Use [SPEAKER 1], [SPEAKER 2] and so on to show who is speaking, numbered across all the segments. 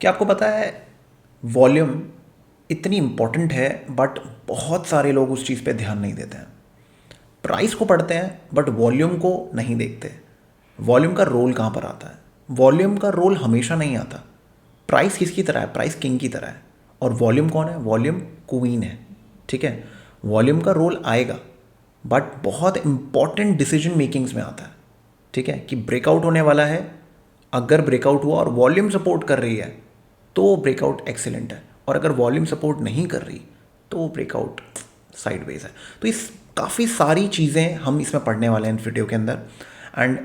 [SPEAKER 1] क्या आपको पता है वॉल्यूम इतनी इम्पॉर्टेंट है, बट बहुत सारे लोग उस चीज़ पे ध्यान नहीं देते हैं। प्राइस को पढ़ते हैं बट वॉल्यूम को नहीं देखते। वॉल्यूम का रोल कहाँ पर आता है? वॉल्यूम का रोल हमेशा नहीं आता। प्राइस किसकी तरह है? प्राइस किंग की तरह है। और वॉल्यूम कौन है? वॉल्यूम क्वीन है। ठीक है, वॉल्यूम का रोल आएगा बट बहुत इंपॉर्टेंट डिसीजन मेकिंग्स में आता है। ठीक है, कि ब्रेकआउट होने वाला है, अगर ब्रेकआउट हुआ और वॉल्यूम सपोर्ट कर रही है तो ब्रेकआउट एक्सीलेंट है, और अगर वॉल्यूम सपोर्ट नहीं कर रही तो ब्रेकआउट साइडवेज है। तो इस काफ़ी सारी चीज़ें हम इसमें पढ़ने वाले हैं इस वीडियो के अंदर। And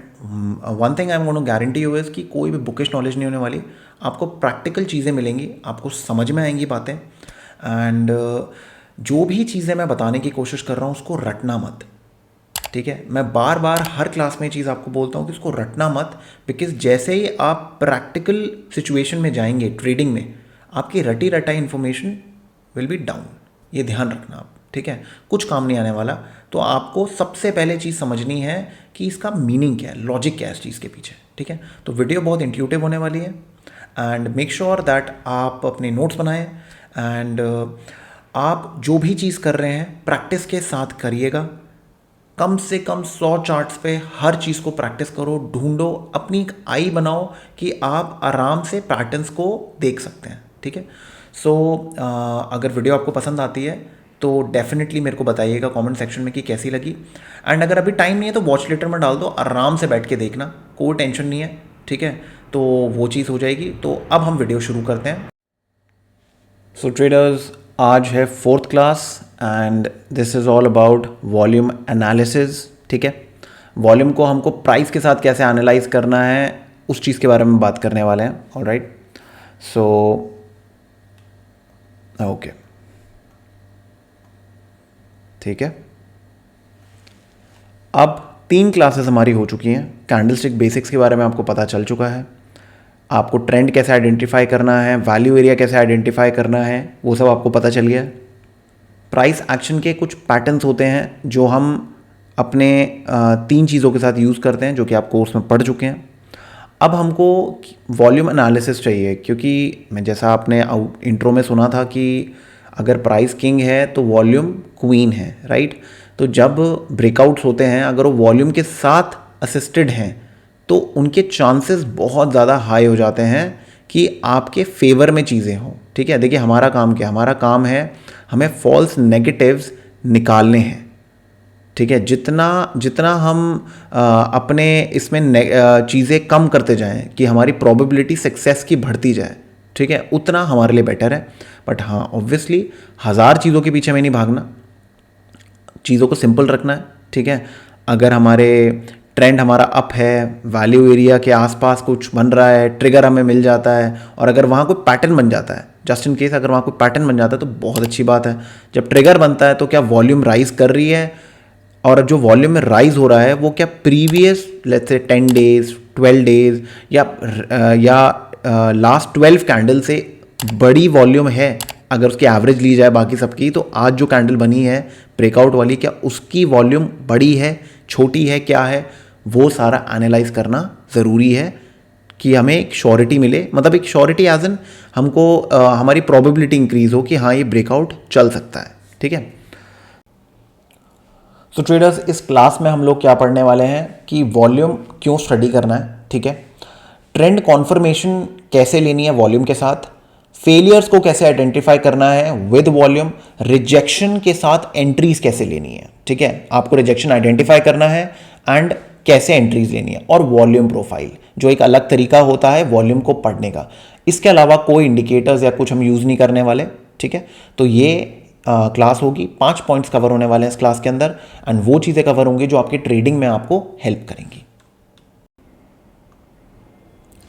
[SPEAKER 1] one thing I am going to guarantee you is कि कोई भी बुकिश नॉलेज नहीं होने वाली, आपको प्रैक्टिकल चीज़ें मिलेंगी, आपको समझ में आएंगी बातें। एंड जो भी चीज़ें मैं बताने की कोशिश कर रहा हूँ उसको रटना मत। ठीक है, मैं बार बार हर क्लास में ये चीज़ आपको बोलता हूँ कि इसको रटना मत, बिकॉज जैसे ही आप प्रैक्टिकल सिचुएशन में जाएंगे ट्रेडिंग में, आपकी रटी रटाई इन्फॉर्मेशन विल बी डाउन। ये ध्यान रखना आप। ठीक है, कुछ काम नहीं आने वाला। तो आपको सबसे पहले चीज़ समझनी है कि इसका मीनिंग क्या है, लॉजिक क्या है इस चीज़ के पीछे। ठीक है, तो वीडियो बहुत इंट्यूटिव होने वाली है। एंड मेक श्योर दैट आप अपने नोट्स बनाएं। एंड आप जो भी चीज़ कर रहे हैं प्रैक्टिस के साथ करिएगा। कम से कम 100 चार्ट्स पे हर चीज़ को प्रैक्टिस करो, ढूंढो, अपनी एक आई बनाओ कि आप आराम से पैटर्न्स को देख सकते हैं। ठीक है, सो अगर वीडियो आपको पसंद आती है तो डेफिनेटली मेरे को बताइएगा कमेंट सेक्शन में कि कैसी लगी। एंड अगर अभी टाइम नहीं है तो वॉच लेटर में डाल दो, आराम से बैठ के देखना, कोई टेंशन नहीं है। ठीक है, तो वो चीज़ हो जाएगी। तो अब हम वीडियो शुरू करते हैं। सो ट्रेडर्स, आज है 4th class and this is all about volume analysis. ठीक है, वॉल्यूम को हमको प्राइस के साथ कैसे एनालाइज करना है उस चीज़ के बारे में बात करने वाले हैं। ऑलराइट, सो ओके, ठीक है। अब 3 क्लासेस हमारी हो चुकी हैं। कैंडलस्टिक बेसिक्स के बारे में आपको पता चल चुका है, आपको ट्रेंड कैसे आइडेंटिफाई करना है, वैल्यू एरिया कैसे आइडेंटिफाई करना है, वो सब आपको पता चल गया। प्राइस एक्शन के कुछ पैटर्न्स होते हैं जो हम अपने 3 चीज़ों के साथ यूज़ करते हैं, जो कि आप कोर्स में पढ़ चुके हैं। अब हमको वॉल्यूम एनालिसिस चाहिए, क्योंकि मैं जैसा आपने इंट्रो में सुना था कि अगर प्राइस किंग है तो वॉल्यूम क्वीन है, राइट। तो जब ब्रेकआउट्स होते हैं, अगर वो वॉल्यूम के साथ असिस्टेड हैं तो उनके चांसेस बहुत ज़्यादा हाई हो जाते हैं कि आपके फेवर में चीज़ें हों। ठीक है, देखिए हमारा काम क्या है? हमारा काम है हमें फॉल्स नेगेटिव्स निकालने हैं। ठीक है, जितना जितना हम अपने इसमें चीज़ें कम करते जाएं कि हमारी प्रोबेबिलिटी सक्सेस की बढ़ती जाए, ठीक है, उतना हमारे लिए बेटर है। बट हाँ, ऑब्वियसली 1000 चीज़ों के पीछे में नहीं भागना, चीज़ों को सिंपल रखना है। ठीक है, अगर हमारे ट्रेंड हमारा अप है, वैल्यू एरिया के आसपास कुछ बन रहा है, ट्रिगर हमें मिल जाता है, और अगर वहाँ कोई पैटर्न बन जाता है, जस्ट इन केस अगर वहाँ कोई पैटर्न बन जाता है तो बहुत अच्छी बात है। जब ट्रिगर बनता है तो क्या वॉल्यूम राइज कर रही है, और जो वॉल्यूम में राइज हो रहा है वो क्या previous let's say 10 days 12 days या लास्ट 12 कैंडल से बड़ी वॉल्यूम है। अगर उसकी एवरेज ली जाए बाकी सबकी, तो आज जो कैंडल बनी है ब्रेकआउट वाली, क्या उसकी वॉल्यूम बड़ी है, छोटी है, क्या है, वो सारा एनालाइज करना ज़रूरी है कि हमें एक श्योरिटी मिले। मतलब एक श्योरिटी एज इन हमको हमारी प्रोबेबिलिटी इंक्रीज हो कि हाँ ये ब्रेकआउट चल सकता है। ठीक है, सो ट्रेडर्स, इस क्लास में हम लोग क्या पढ़ने वाले हैं कि वॉल्यूम क्यों स्टडी करना है। ठीक है, ट्रेंड कॉन्फर्मेशन कैसे लेनी है वॉल्यूम के साथ, फेलियर्स को कैसे आइडेंटिफाई करना है विद वॉल्यूम, रिजेक्शन के साथ एंट्रीज कैसे लेनी है। ठीक है, आपको रिजेक्शन आइडेंटिफाई करना है एंड कैसे एंट्रीज लेनी है, और वॉल्यूम प्रोफाइल जो एक अलग तरीका होता है वॉल्यूम को पढ़ने का। इसके अलावा कोई इंडिकेटर्स या कुछ हम यूज़ नहीं करने वाले। ठीक है, तो ये क्लास होगी, 5 पॉइंट्स कवर होने वाले हैं इस क्लास के अंदर, एंड वो चीज़ें कवर होंगी जो आपके ट्रेडिंग में आपको हेल्प करेंगी।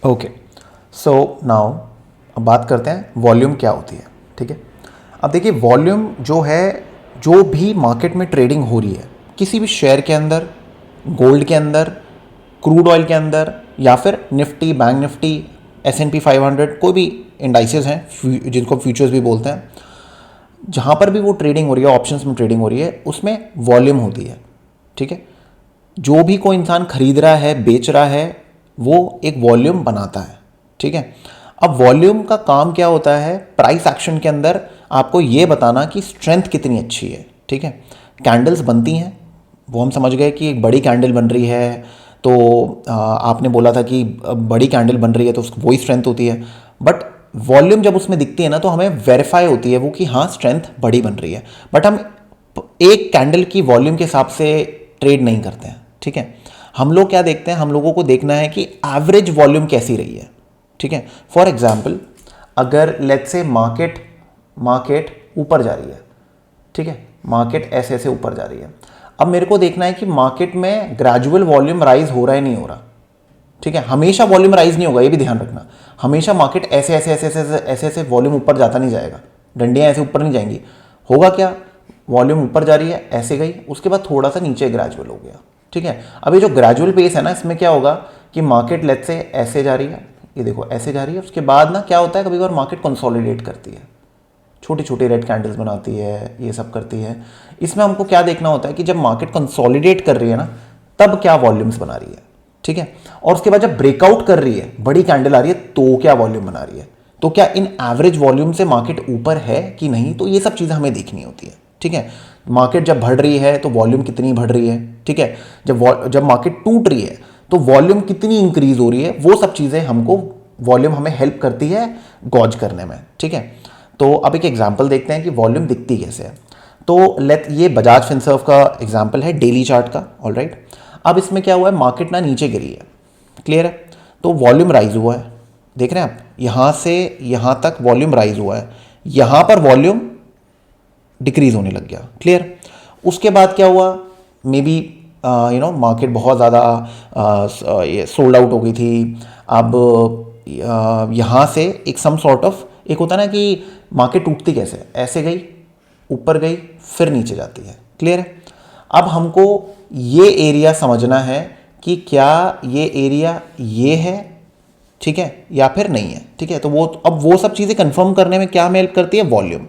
[SPEAKER 1] ओके, सो नाउ अब बात करते हैं वॉल्यूम क्या होती है। ठीक है, अब देखिए वॉल्यूम जो है, जो भी मार्केट में ट्रेडिंग हो रही है, किसी भी शेयर के अंदर, गोल्ड के अंदर, क्रूड ऑयल के अंदर, या फिर निफ्टी, बैंक निफ्टी, S&P 500, कोई भी इंडाइसेस हैं जिनको फ्यूचर्स भी बोलते हैं, जहाँ पर भी वो ट्रेडिंग हो रही है, ऑप्शंस में ट्रेडिंग हो रही है, उसमें वॉल्यूम होती है। ठीक है, जो भी कोई इंसान खरीद रहा है, बेच रहा है, वो एक वॉल्यूम बनाता है। ठीक है, अब वॉल्यूम का काम क्या होता है प्राइस एक्शन के अंदर, आपको ये बताना कि स्ट्रेंथ कितनी अच्छी है, ठीक है। कैंडल्स बनती हैं, वो हम समझ गए कि एक बड़ी कैंडल बन रही है, तो आपने बोला था कि बड़ी कैंडल बन रही है तो वही स्ट्रेंथ होती है। बट वॉल्यूम जब उसमें दिखती है ना तो हमें वेरीफाई होती है वो कि हाँ स्ट्रेंथ बड़ी बन रही है, बट हम एक कैंडल की वॉल्यूम के हिसाब से ट्रेड नहीं करते हैं, ठीक है। हम लोग क्या देखते हैं, हम लोगों को देखना है कि एवरेज वॉल्यूम कैसी रही है, ठीक है। फॉर एग्जाम्पल अगर लेट्स से मार्केट ऊपर जा रही है, ठीक है, मार्केट ऐसे ऐसे ऊपर जा रही है, अब मेरे को देखना है कि मार्केट में ग्रेजुअल वॉल्यूम राइज हो रहा है नहीं हो रहा, ठीक है। हमेशा वॉल्यूम राइज नहीं होगा, ये भी ध्यान रखना। हमेशा मार्केट ऐसे ऐसे ऐसे ऐसे ऐसे ऐसे ऐसे वॉल्यूम ऊपर जाता नहीं जाएगा, डंडियां ऐसे ऊपर नहीं जाएंगी। होगा क्या, वॉल्यूम ऊपर जा रही है, ऐसे गई, उसके बाद थोड़ा सा नीचे ग्रेजुअल हो गया, ठीक है। अब ये जो ग्रेजुअल पेस है ना, इसमें क्या होगा कि मार्केट लेट्स से ऐसे जा रही है, ये देखो ऐसे जा रही है, उसके बाद ना क्या होता है कभी बार मार्केट कंसोलिडेट करती है, छोटी छोटी रेड कैंडल्स बनाती है, ये सब करती है। इसमें हमको क्या देखना होता है कि जब मार्केट कंसोलिडेट कर रही है ना तब क्या वॉल्यूम्स बना रही है, ठीक है। और उसके बाद जब ब्रेकआउट कर रही है, बड़ी कैंडल आ रही है, तो क्या वॉल्यूम बना रही है, तो क्या इन एवरेज वॉल्यूम से मार्केट ऊपर है कि नहीं, तो ये सब चीज़ें हमें देखनी होती है, ठीक है। मार्केट जब बढ़ रही है तो वॉल्यूम कितनी बढ़ रही है, ठीक है। जब मार्केट टूट रही है तो वॉल्यूम कितनी इंक्रीज हो रही है, वो सब चीज़ें हमको, वॉल्यूम हमें हेल्प करती है गॉज करने में, ठीक है। तो अब एक एग्जांपल देखते हैं कि वॉल्यूम दिखती कैसे है। तो लेट ये बजाज फिनसर्व का एग्जांपल है डेली चार्ट का, ऑलराइट। अब इसमें क्या हुआ है, मार्केट ना नीचे गिरी है, क्लियर है, तो वॉल्यूम राइज हुआ है, देख रहे हैं आप, यहां से यहां तक वॉल्यूम राइज हुआ है, यहां पर वॉल्यूम डिक्रीज होने लग गया, क्लियर। उसके बाद क्या हुआ, मे बी मार्केट बहुत ज़्यादा सोल्ड आउट हो गई थी। अब यहाँ से एक सम सॉर्ट ऑफ, एक होता है ना कि मार्केट टूटती कैसे, ऐसे गई, ऊपर गई, फिर नीचे जाती है, क्लियर है। अब हमको ये एरिया समझना है कि क्या ये एरिया ये है, ठीक है, या फिर नहीं है, ठीक है। तो वो, अब वो सब चीज़ें कंफर्म करने में क्या हमें हेल्प करती है, वॉल्यूम,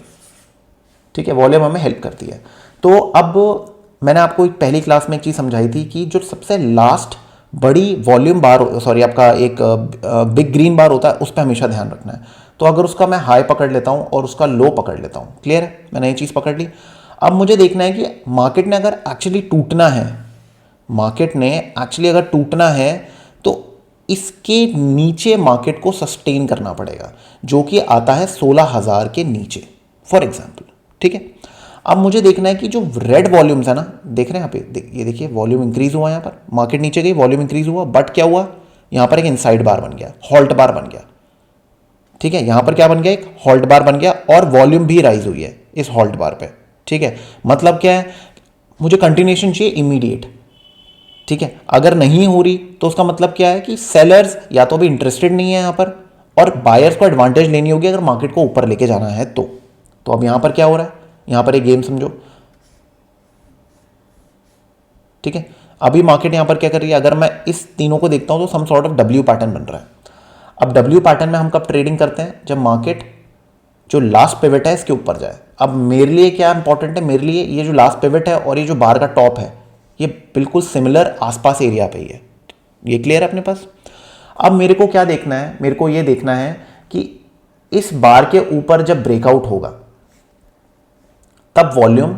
[SPEAKER 1] ठीक है, वॉल्यूम हमें हेल्प करती है। तो अब मैंने आपको एक पहली क्लास में एक चीज़ समझाई थी कि जो सबसे लास्ट बड़ी वॉल्यूम बार, सॉरी आपका एक बिग ग्रीन बार होता है, उस पर हमेशा ध्यान रखना है। तो अगर उसका मैं हाई पकड़ लेता हूँ और उसका लो पकड़ लेता हूँ, क्लियर है, मैंने ये चीज़ पकड़ ली। अब मुझे देखना है कि मार्केट ने अगर एक्चुअली टूटना है, मार्केट ने एक्चुअली अगर टूटना है तो इसके नीचे मार्केट को सस्टेन करना पड़ेगा, जो कि आता है 16,000 के नीचे, फॉर एग्जाम्पल, ठीक है। अब मुझे देखना है कि जो रेड वॉल्यूम्स है ना, देख रहे हैं यहाँ पे, ये देखिए वॉल्यूम इंक्रीज हुआ, यहाँ पर मार्केट नीचे गई, वॉल्यूम इंक्रीज हुआ, बट क्या हुआ, यहाँ पर एक इनसाइड बार बन गया, हॉल्ट बार बन गया, ठीक है। यहाँ पर क्या बन गया, एक हॉल्ट बार बन गया, और वॉल्यूम भी राइज हुई है इस हॉल्ट बार पे, ठीक है। मतलब क्या है, मुझे कंटिन्यूएशन चाहिए इमीडिएट, ठीक है। अगर नहीं हो रही तो उसका मतलब क्या है कि सेलर्स या तो अभी इंटरेस्टेड नहीं है यहाँ पर, और बायर्स को एडवांटेज लेनी होगी अगर मार्केट को ऊपर लेके जाना है तो अब यहाँ पर क्या हो रहा है, यहाँ पर एक गेम समझो, ठीक है। अभी मार्केट यहाँ पर क्या कर रही है, अगर मैं इस तीनों को देखता हूँ तो some sort of W pattern बन रहा है। अब डब्ल्यू पैटर्न में हम कब ट्रेडिंग करते हैं, जब मार्केट जो लास्ट पिवट है इसके ऊपर जाए। अब मेरे लिए क्या इंपॉर्टेंट है, मेरे लिए ये जो लास्ट पिवट है और ये जो बार का टॉप है, ये बिल्कुल सिमिलर आसपास एरिया पे ही है, ये क्लियर है अपने पास। अब मेरे को क्या देखना है, मेरे को ये देखना है कि इस बार के ऊपर जब ब्रेकआउट होगा तब वॉल्यूम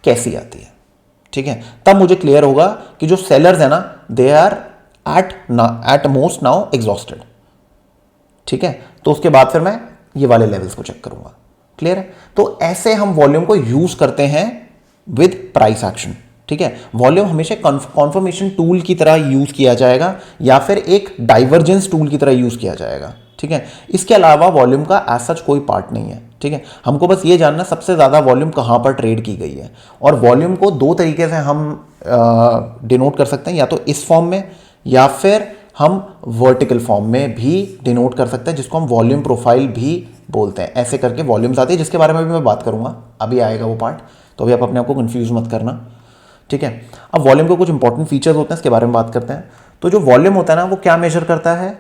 [SPEAKER 1] कैसी आती है, ठीक है। तब मुझे क्लियर होगा कि जो सेलर्स है ना, they are at most now exhausted, ठीक है। तो उसके बाद फिर मैं ये वाले लेवल्स को चेक करूंगा, क्लियर है। तो ऐसे हम वॉल्यूम को यूज करते हैं विद प्राइस एक्शन, ठीक है। वॉल्यूम हमेशा कॉन्फर्मेशन टूल की तरह यूज किया जाएगा या फिर एक डाइवर्जेंस टूल की तरह यूज किया जाएगा, ठीक है। इसके अलावा वॉल्यूम का एज सच कोई पार्ट नहीं है, ठीक है। हमको बस ये जानना सबसे ज़्यादा वॉल्यूम कहाँ पर ट्रेड की गई है, और वॉल्यूम को दो तरीके से हम डिनोट कर सकते हैं, या तो इस फॉर्म में या फिर हम वर्टिकल फॉर्म में भी डिनोट कर सकते हैं, जिसको हम वॉल्यूम प्रोफाइल भी बोलते हैं। ऐसे करके वॉल्यूम्स आती है, जिसके बारे में भी मैं बात करूंगा, अभी आएगा वो पार्ट, तो अभी आप अपने आप को कंफ्यूज मत करना, ठीक है। अब वॉल्यूम के कुछ इंपॉर्टेंट फीचर्स होते हैं, इसके बारे में बात करते हैं। तो जो वॉल्यूम होता है ना, वो क्या मेजर करता है,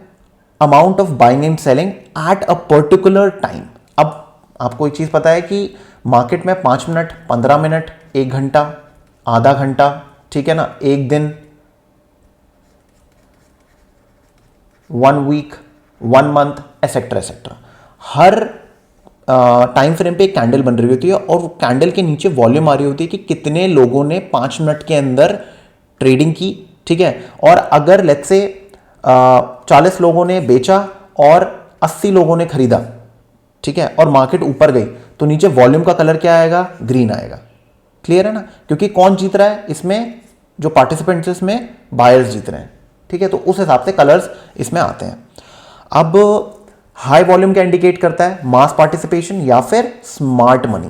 [SPEAKER 1] amount of buying and selling at a particular time. अब आपको एक चीज़ पता है कि मार्केट में 5 मिनट, 15 मिनट, 1 घंटा, आधा घंटा, ठीक है ना, एक दिन, 1 वीक, 1 मंथ, एसेट्रा एसेट्रा। हर टाइम फ्रेम पे एक कैंडल बन रही होती है और कैंडल के नीचे वॉल्यूम आ रही होती है कि कितने लोगों ने 5 मिनट के अंदर ट्रेडिंग की, ठीक है। और अगर लेट्स से 40 लोगों ने बेचा और 80 लोगों ने खरीदा, ठीक है, और मार्केट ऊपर गई, तो नीचे वॉल्यूम का कलर क्या आएगा? ग्रीन आएगा। क्लियर है ना? क्योंकि कौन जीत रहा है इसमें? जो पार्टिसिपेंट्स इसमें बायर्स जीत रहे हैं, ठीक है। तो उस हिसाब से कलर्स इसमें आते हैं। अब हाई वॉल्यूम क्या इंडिकेट करता है? मास पार्टिसिपेशन या फिर स्मार्ट मनी।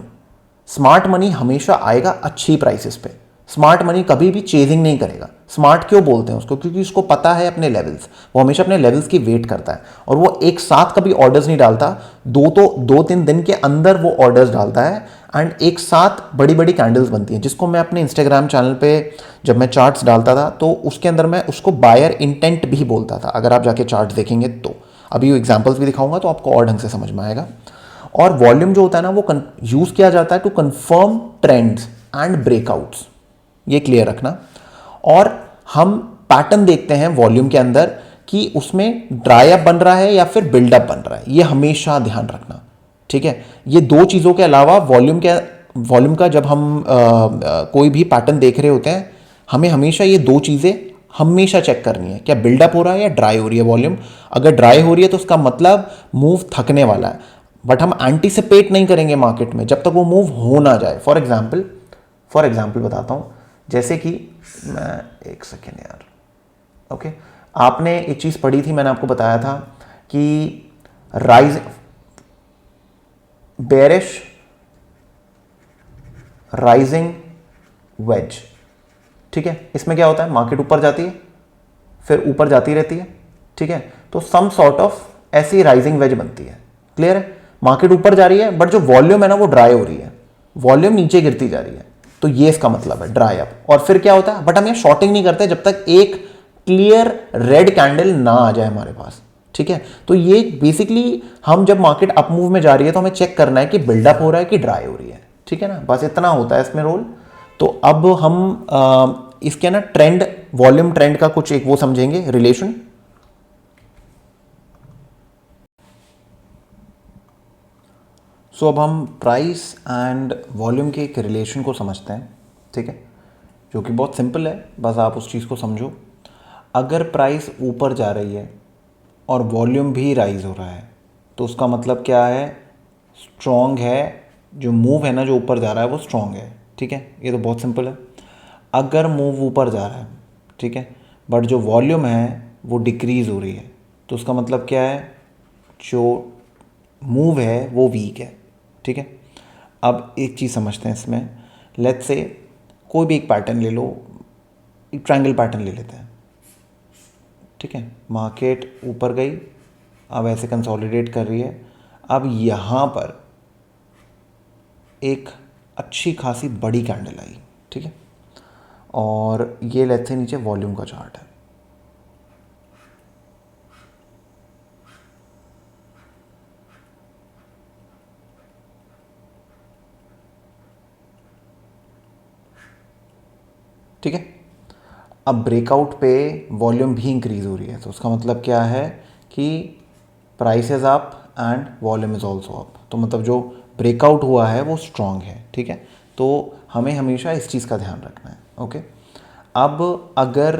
[SPEAKER 1] स्मार्ट मनी हमेशा आएगा अच्छी प्राइसेस पे। स्मार्ट मनी कभी भी चेजिंग नहीं करेगा। स्मार्ट क्यों बोलते हैं उसको? क्योंकि उसको पता है अपने लेवल्स, वो हमेशा अपने लेवल्स की वेट करता है और वो एक साथ कभी ऑर्डर्स नहीं डालता, 2-3 दिन के अंदर वो ऑर्डर्स डालता है एंड एक साथ बड़ी बड़ी कैंडल्स बनती हैं, जिसको मैं अपने इंस्टाग्राम चैनल पे जब मैं चार्ट्स डालता था तो उसके अंदर मैं उसको बायर इंटेंट भी बोलता था। अगर आप जाके चार्ट देखेंगे तो अभी वो एग्जाम्पल्स भी दिखाऊंगा तो आपको और ढंग से समझ में आएगा। और वॉल्यूम जो होता है ना वो यूज किया जाता है to confirm trends and breakouts, ये क्लियर रखना। और हम पैटर्न देखते हैं वॉल्यूम के अंदर कि उसमें ड्राई अप बन रहा है या फिर बिल्डअप बन रहा है, ये हमेशा ध्यान रखना, ठीक है। ये दो चीज़ों के अलावा वॉल्यूम का जब हम कोई भी पैटर्न देख रहे होते हैं, हमें हमेशा ये दो चीज़ें हमेशा चेक करनी है, क्या बिल्डअप हो रहा है या ड्राई हो रही है वॉल्यूम। अगर ड्राई हो रही है तो उसका मतलब मूव थकने वाला है, बट हम एंटिसिपेट नहीं करेंगे मार्केट में जब तक वो मूव हो ना जाए। फॉर एग्जाम्पल बताता हूँ, जैसे कि मैं एक सेकेंड यार, ओके, आपने एक चीज़ पढ़ी थी, मैंने आपको बताया था कि बेरिश राइजिंग वेज, ठीक है। इसमें क्या होता है? मार्केट ऊपर जाती है फिर ऊपर जाती रहती है, ठीक है। तो सम सॉर्ट ऑफ ऐसी राइजिंग वेज बनती है। क्लियर है? मार्केट ऊपर जा रही है बट जो वॉल्यूम है ना वो ड्राई हो रही है, वॉल्यूम नीचे गिरती जा रही है, तो ये इसका मतलब है ड्राई अप। और फिर क्या होता है? बट हम ये शॉर्टिंग नहीं करते जब तक एक क्लियर रेड कैंडल ना आ जाए हमारे पास, ठीक है। तो ये बेसिकली हम जब मार्केट अप मूव में जा रही है तो हमें चेक करना है कि बिल्डअप हो रहा है कि ड्राई हो रही है, ठीक है ना। बस इतना होता है इसमें रोल। तो अब हम इसके ना ट्रेंड, वॉल्यूम ट्रेंड का कुछ एक वो समझेंगे रिलेशन। सो अब हम प्राइस एंड वॉल्यूम के एक रिलेशन को समझते हैं, ठीक है, जो कि बहुत सिंपल है, बस आप उस चीज़ को समझो। अगर प्राइस ऊपर जा रही है और वॉल्यूम भी राइज हो रहा है तो उसका मतलब क्या है? स्ट्रॉन्ग है, जो मूव है ना जो ऊपर जा रहा है वो स्ट्रॉन्ग है, ठीक है। ये तो बहुत सिंपल है। अगर मूव ऊपर जा रहा है, ठीक है, बट जो वॉल्यूम है वो डिक्रीज़ हो रही है तो उसका मतलब क्या है? जो मूव है वो वीक है, ठीक है। अब एक चीज़ समझते हैं इसमें। लेट्स से कोई भी एक पैटर्न ले लो, एक ट्रायंगल पैटर्न ले लेते हैं, ठीक है। मार्केट ऊपर गई, अब ऐसे कंसोलिडेट कर रही है। अब यहाँ पर एक अच्छी खासी बड़ी कैंडल आई, ठीक है, और ये लेट्स से नीचे वॉल्यूम का चार्ट है। ठीक है। अब ब्रेकआउट पे वॉल्यूम भी इंक्रीज हो रही है तो उसका मतलब क्या है कि price is up and volume is also up, तो मतलब जो ब्रेकआउट हुआ है वो स्ट्रांग है, ठीक है। तो हमें हमेशा इस चीज़ का ध्यान रखना है, ओके। अब अगर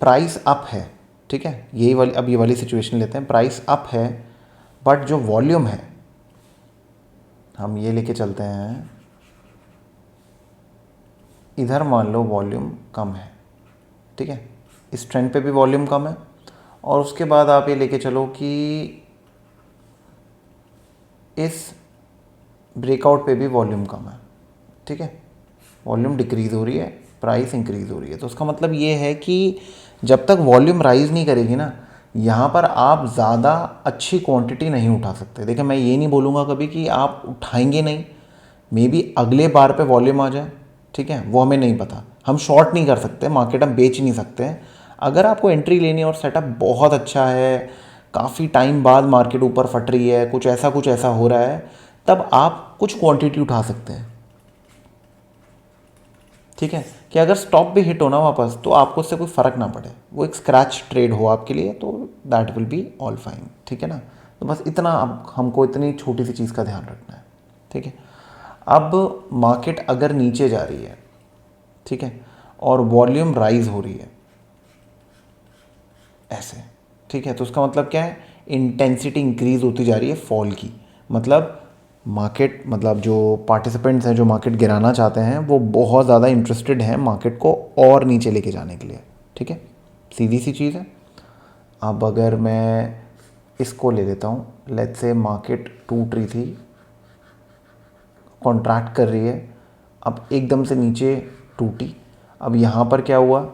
[SPEAKER 1] प्राइस अप है, ठीक है, यही वाली, अब ये वाली सिचुएशन लेते हैं, प्राइस अप है बट जो वॉल्यूम है, हम ये लेके चलते हैं, इधर मान लो वॉल्यूम कम है, ठीक है, इस ट्रेंड पे भी वॉल्यूम कम है, और उसके बाद आप ये लेके चलो कि इस ब्रेकआउट पे भी वॉल्यूम कम है, ठीक है, वॉल्यूम डिक्रीज़ हो रही है, प्राइस इंक्रीज़ हो रही है। तो उसका मतलब ये है कि जब तक वॉल्यूम राइज नहीं करेगी ना, यहाँ पर आप ज़्यादा अच्छी क्वांटिटी नहीं उठा सकते। देखिए, मैं ये नहीं बोलूँगा कभी कि आप उठाएंगे नहीं, मे बी अगले बार पे वॉल्यूम आ जाए, ठीक है, वो हमें नहीं पता। हम शॉर्ट नहीं कर सकते, मार्केट हम बेच नहीं सकते। अगर आपको एंट्री लेनी है और सेटअप बहुत अच्छा है, काफ़ी टाइम बाद मार्केट ऊपर फट रही है, कुछ ऐसा हो रहा है, तब आप कुछ क्वांटिटी उठा सकते हैं, ठीक है, कि अगर स्टॉप भी हिट हो ना वापस तो आपको उससे कोई फ़र्क ना पड़े, वो एक स्क्रैच ट्रेड हो आपके लिए, तो that will be all fine. ठीक है ना, तो बस इतना अब हमको इतनी छोटी सी चीज़ का ध्यान रखना है। ठीक है, अब मार्केट अगर नीचे जा रही है, ठीक है, और वॉल्यूम राइज हो रही है ऐसे, ठीक है, तो उसका मतलब क्या है, इंटेंसिटी इंक्रीज होती जा रही है फॉल की। मतलब मार्केट, मतलब जो पार्टिसिपेंट्स हैं जो मार्केट गिराना चाहते हैं वो बहुत ज़्यादा इंटरेस्टेड हैं मार्केट को और नीचे लेके जाने के लिए। ठीक है, सीधी सी चीज़ है। अब अगर मैं इसको ले लेता हूँ, लेट्स से मार्केट टूट रही थी, कॉन्ट्रैक्ट कर रही है, अब एकदम से नीचे टूटी, अब यहाँ पर क्या हुआ,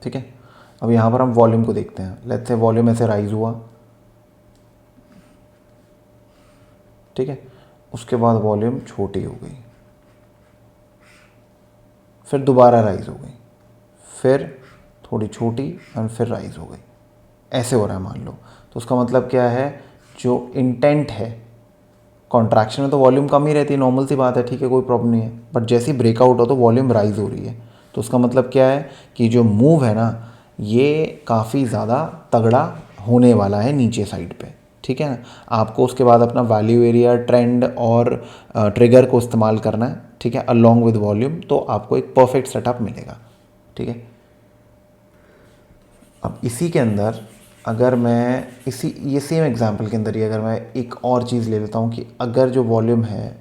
[SPEAKER 1] ठीक है, अब यहाँ पर हम वॉल्यूम को देखते हैं, लेट्स से वॉल्यूम ऐसे राइज हुआ, ठीक है, उसके बाद वॉल्यूम छोटी हो गई, फिर दोबारा राइज हो गई, फिर थोड़ी छोटी और फिर राइज हो गई, ऐसे हो रहा है मान लो। तो उसका मतलब क्या है, जो इंटेंट है, कॉन्ट्रैक्शन में तो वॉल्यूम कम ही रहती है, नॉर्मल सी बात है, ठीक है, कोई प्रॉब्लम नहीं है, बट जैसे ही ब्रेकआउट हो तो वॉल्यूम राइज हो रही है। तो उसका मतलब क्या है कि जो मूव है ना, ये काफ़ी ज़्यादा तगड़ा होने वाला है नीचे साइड पे। ठीक है ना, आपको उसके बाद अपना वैल्यू एरिया, ट्रेंड और ट्रिगर को इस्तेमाल करना है। ठीक है, अलॉन्ग विद वॉल्यूम, तो आपको एक परफेक्ट सेटअप मिलेगा। ठीक है, अब इसी के अंदर अगर मैं ये सेम एग्जांपल के अंदर ही अगर मैं एक और चीज़ ले लेता हूँ कि अगर जो वॉल्यूम है,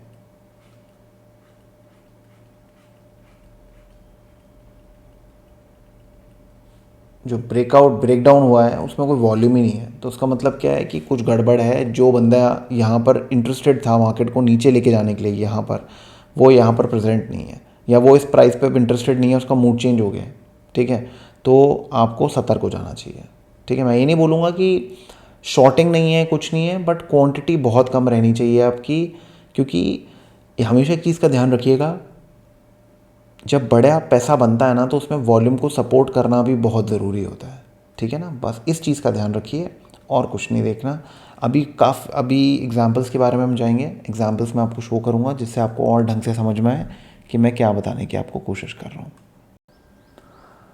[SPEAKER 1] जो ब्रेकडाउन हुआ है उसमें कोई वॉल्यूम ही नहीं है, तो उसका मतलब क्या है कि कुछ गड़बड़ है। जो बंदा यहाँ पर इंटरेस्टेड था मार्केट को नीचे लेके जाने के लिए यहाँ पर, वो यहाँ पर प्रेजेंट नहीं है, या वो इस प्राइस पे इंटरेस्टेड नहीं है, उसका मूड चेंज हो गया है। ठीक है, तो आपको सतर्क हो जाना चाहिए। ठीक है, मैं ये नहीं बोलूँगा कि शॉर्टिंग नहीं है, कुछ नहीं है, बट क्वांटिटी बहुत कम रहनी चाहिए आपकी, क्योंकि हमेशा एक चीज़ का ध्यान रखिएगा, जब बड़ा पैसा बनता है ना तो उसमें वॉल्यूम को सपोर्ट करना भी बहुत ज़रूरी होता है। ठीक है ना, बस इस चीज़ का ध्यान रखिए और कुछ नहीं देखना। अभी एग्जांपल्स के बारे में हम जाएंगे, एग्जांपल्स मैं आपको शो करूँगा जिससे आपको और ढंग से समझ में आए कि मैं क्या बताने की आपको कोशिश कर रहा हूँ।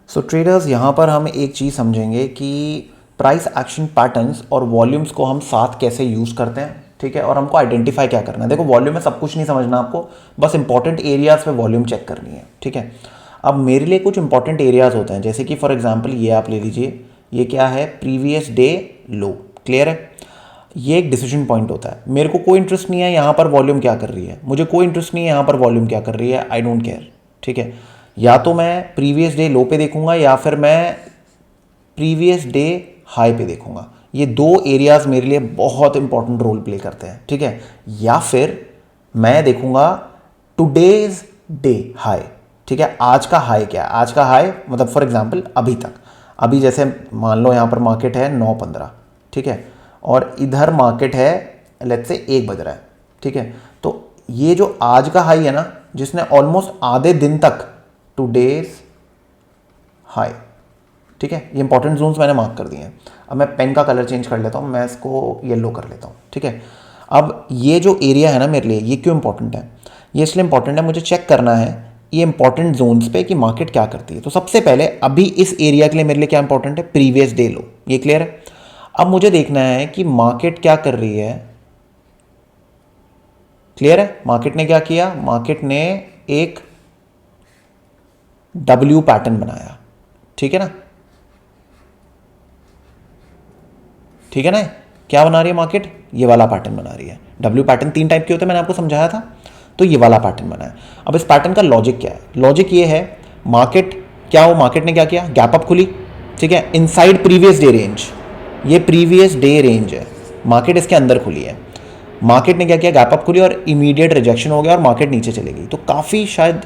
[SPEAKER 1] सो ट्रेडर्स, यहाँ पर हम एक चीज़ समझेंगे कि प्राइस एक्शन पैटर्न्स और वॉल्यूम्स को हम साथ कैसे यूज़ करते हैं। ठीक है, और हमको आइडेंटिफाई क्या करना है। देखो, वॉल्यूम में सब कुछ नहीं समझना आपको, बस इंपॉर्टेंट एरियाज पे वॉल्यूम चेक करनी है। ठीक है, अब मेरे लिए कुछ इंपॉर्टेंट एरियाज होते हैं, जैसे कि फॉर एग्जांपल ये आप ले लीजिए, ये क्या है, प्रीवियस डे लो। क्लियर है, ये एक डिसीजन पॉइंट होता है। मेरे को कोई इंटरेस्ट नहीं है यहाँ पर वॉल्यूम क्या कर रही है, मुझे कोई इंटरेस्ट नहीं है यहाँ पर वॉल्यूम क्या कर रही है, आई डोंट केयर। ठीक है, या तो मैं प्रीवियस डे लो पे देखूंगा या फिर मैं प्रीवियस डे हाई पे देखूंगा। ये दो एरियाज मेरे लिए बहुत इंपॉर्टेंट रोल प्ले करते हैं। ठीक है, या फिर मैं देखूंगा टुडेज डे हाई। ठीक है, आज का हाई क्या है, आज का हाई मतलब फॉर एग्जांपल अभी तक, अभी जैसे मान लो यहाँ पर मार्केट है 9:15, ठीक है, और इधर मार्केट है लेट्स से 1 बज रहा है। ठीक है, तो ये जो आज का हाई है ना, जिसने ऑलमोस्ट आधे दिन तक टुडेज हाई, ठीक है, ये इंपॉर्टेंट जोन्स मैंने मार्क कर दिए हैं। अब मैं पेन का कलर चेंज कर लेता हूँ, मैं इसको येलो कर लेता हूँ। ठीक है, अब ये जो एरिया है ना मेरे लिए, ये क्यों इंपॉर्टेंट है, ये इसलिए इंपॉर्टेंट है, मुझे चेक करना है ये इंपॉर्टेंट जोन्स पे कि मार्केट क्या करती है। तो सबसे पहले अभी इस एरिया के लिए मेरे लिए क्या इंपॉर्टेंट है, प्रीवियस डे लो। ये क्लियर है। अब मुझे देखना है कि मार्केट क्या कर रही है। क्लियर है, मार्केट ने क्या किया, मार्केट ने एक डब्ल्यू पैटर्न बनाया। ठीक है ना, ठीक है ना, क्या बना रही है मार्केट, ये वाला पैटर्न बना रही है। डब्ल्यू पैटर्न 3 टाइप के होते हैं, मैंने आपको समझाया था, तो ये वाला पैटर्न बना है। अब इस पैटर्न का लॉजिक क्या है, लॉजिक ये है, मार्केट क्या हो, मार्केट ने क्या किया, गैप अप खुली। ठीक है, इनसाइड प्रीवियस डे रेंज, ये प्रीवियस डे रेंज है, मार्केट इसके अंदर खुली है। मार्केट ने क्या किया, गैप अप खुली और इमीडिएट रिजेक्शन हो गया और मार्केट नीचे चली गई। तो काफ़ी शायद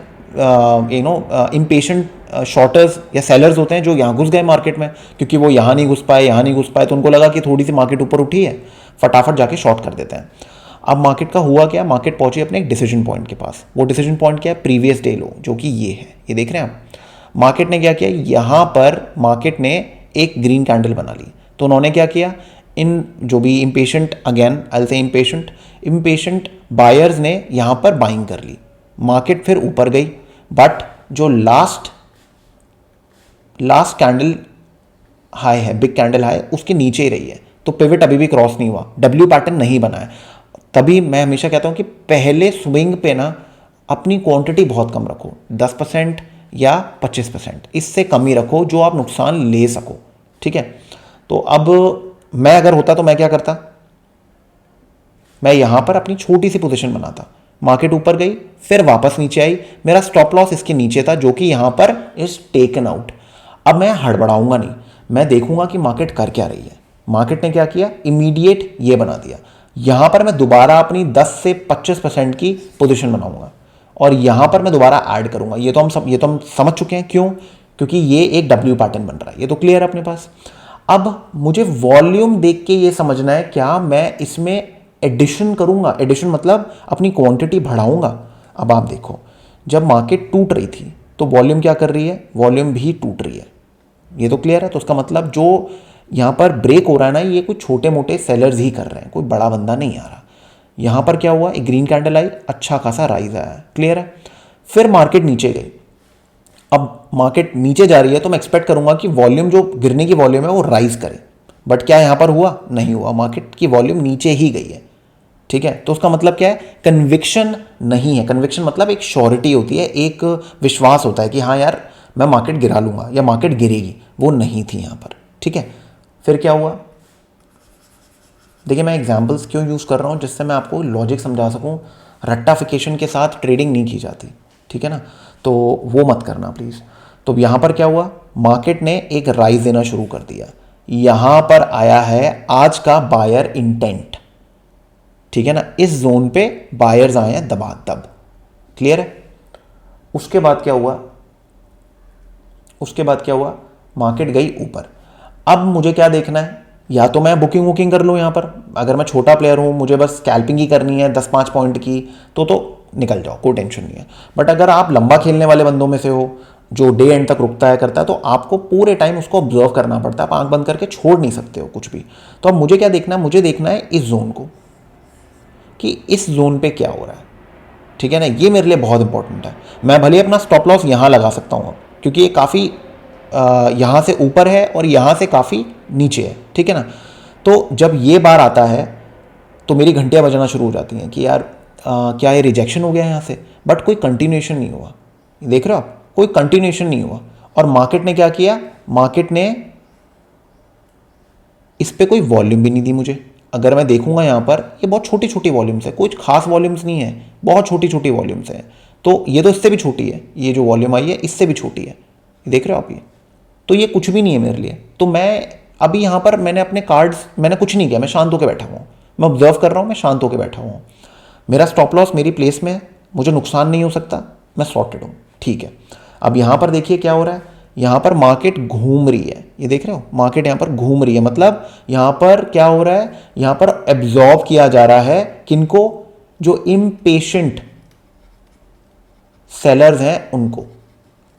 [SPEAKER 1] इम्पेशेंट शॉर्टर्स या सेलर्स होते हैं जो यहाँ घुस गए मार्केट में, क्योंकि वो यहाँ नहीं घुस पाए, यहाँ नहीं घुस पाए, तो उनको लगा कि थोड़ी सी मार्केट ऊपर उठी है, फटाफट जाके शॉर्ट कर देते हैं। अब मार्केट का हुआ क्या, मार्केट पहुंची अपने एक डिसीजन पॉइंट के पास। वो डिसीजन पॉइंट क्या है, प्रीवियस डे लो, जो कि ये है, ये देख रहे हैं आप। मार्केट ने क्या किया, यहाँ पर मार्केट ने एक ग्रीन कैंडल बना ली, तो उन्होंने क्या किया, इन जो भी impatient, again I will say impatient buyers ने यहाँ पर बाइंग कर ली, मार्केट फिर ऊपर गई, बट जो लास्ट कैंडल हाई है, बिग कैंडल हाई, उसके नीचे ही रही है, तो पिवट अभी भी क्रॉस नहीं हुआ, डब्ल्यू पैटर्न नहीं बना है। तभी मैं हमेशा कहता हूं कि पहले स्विंग पे ना अपनी क्वांटिटी बहुत कम रखो, 10% या 25%, इससे कम ही रखो जो आप नुकसान ले सको, ठीक है। तो अब मैं अगर होता तो मैं क्या करता, मैं यहां पर अपनी छोटी सी पोजीशन बनाता, मार्केट ऊपर गई फिर वापस नीचे आई, मेरा स्टॉप लॉस इसके नीचे था जो कि यहां पर इज टेकन आउट। अब मैं हड़बड़ाऊंगा नहीं, मैं देखूंगा कि मार्केट कर क्या रही है। मार्केट ने क्या किया, इमीडिएट ये बना दिया, यहां पर मैं दोबारा अपनी 10 से 25% की पोजीशन बनाऊंगा और यहां पर मैं दोबारा ऐड करूंगा। ये तो हम समझ चुके हैं, क्यों, क्योंकि ये एक डब्ल्यू पैटर्न बन रहा है, ये तो क्लियर है अपने पास। अब मुझे वॉल्यूम देख के ये समझना है क्या मैं इसमें एडिशन करूंगा, एडिशन मतलब अपनी क्वांटिटी बढ़ाऊंगा। अब आप देखो, जब मार्केट टूट रही थी तो वॉल्यूम क्या कर रही है, वॉल्यूम भी टूट रही है, ये तो क्लियर है। तो उसका मतलब जो यहां पर ब्रेक हो रहा है ना, ये कुछ छोटे मोटे सेलर्स ही कर रहे हैं, कोई बड़ा बंदा नहीं आ रहा। यहां पर क्या हुआ, एक ग्रीन कैंडल आई, अच्छा खासा राइज आया, क्लियर है। फिर मार्केट नीचे गई, अब मार्केट नीचे जा रही है तो मैं एक्सपेक्ट करूंगा कि वॉल्यूम, जो गिरने की वॉल्यूम है वो राइज करे, बट क्या यहां पर हुआ, नहीं हुआ, मार्केट की वॉल्यूम नीचे ही गई है, ठीक है। तो उसका मतलब क्या है, कन्विक्शन नहीं है। कन्विक्शन मतलब एक श्योरिटी होती है, एक विश्वास होता है कि हाँ यार मैं मार्केट गिरा लूंगा या मार्केट गिरेगी, वो नहीं थी यहां पर, ठीक है। फिर क्या हुआ, देखिए मैं एग्जांपल्स क्यों यूज़ कर रहा हूँ, जिससे मैं आपको लॉजिक समझा सकूँ। रट्टाफिकेशन के साथ ट्रेडिंग नहीं की जाती, ठीक है ना, तो वो मत करना प्लीज़। तो यहाँ पर क्या हुआ, मार्केट ने एक राइज देना शुरू कर दिया, यहाँ पर आया है आज का बायर इंटेंट, ठीक है ना, इस जोन पे बायर्स आए हैं दबा दब, क्लियर है। उसके बाद क्या हुआ, मार्केट गई ऊपर। अब मुझे क्या देखना है, या तो मैं बुकिंग कर लूँ यहाँ पर, अगर मैं छोटा प्लेयर हूँ मुझे बस स्कैल्पिंग ही करनी है 10-5 पॉइंट की, तो निकल जाओ, कोई टेंशन नहीं है। बट अगर आप लंबा खेलने वाले बंदों में से हो, जो डे एंड तक रुकता है करता है, तो आपको पूरे टाइम उसको ऑब्जर्व करना पड़ता है, आप आंख बंद करके छोड़ नहीं सकते हो कुछ भी। तो अब मुझे क्या देखना है, मुझे देखना है इस जोन को, कि इस जोन पे क्या हो रहा है, ठीक है ना, ये मेरे लिए बहुत इंपॉर्टेंट है। मैं भले अपना स्टॉप लॉस यहाँ लगा सकता हूँ, क्योंकि ये काफ़ी यहाँ से ऊपर है और यहाँ से काफ़ी नीचे है, ठीक है ना। तो जब ये बार आता है तो मेरी घंटियाँ बजना शुरू हो जाती हैं कि यार क्या ये रिजेक्शन हो गया है यहाँ से, बट कोई कंटिन्यूएशन नहीं हुआ, देख रहे हो आप, कोई कंटिन्यूएशन नहीं हुआ। और मार्केट ने क्या किया, मार्केट ने इस पर कोई वॉल्यूम भी नहीं दी मुझे। अगर मैं देखूंगा यहाँ पर, ये बहुत छोटी छोटी वॉल्यूम्स है, कुछ खास वॉल्यूम्स नहीं है, बहुत छोटी छोटी वॉल्यूम्स है। तो ये तो इससे भी छोटी है, ये जो वॉल्यूम आई है इससे भी छोटी है, देख रहे हो आप ये, तो ये कुछ भी नहीं है मेरे लिए। तो मैं अभी यहाँ पर मैंने अपने कार्ड्स, मैंने कुछ नहीं किया, मैं शांत होकर बैठा हुआ हूँ, मैं ऑब्जर्व कर रहा हूँ, मैं शांत होकर बैठा हुआ हूँ, मेरा स्टॉप लॉस मेरी प्लेस में है, मुझे नुकसान नहीं हो सकता, मैं सॉर्टेड हूँ, ठीक है। अब यहाँ पर देखिए क्या हो रहा है, यहाँ पर मार्केट घूम रही है, ये देख रहे हो, मार्केट यहाँ पर घूम रही है, मतलब यहाँ पर क्या हो रहा है, यहाँ पर एब्जॉर्ब किया जा रहा है किनको, जो इम्पेशेंट सेलर्स हैं उनको।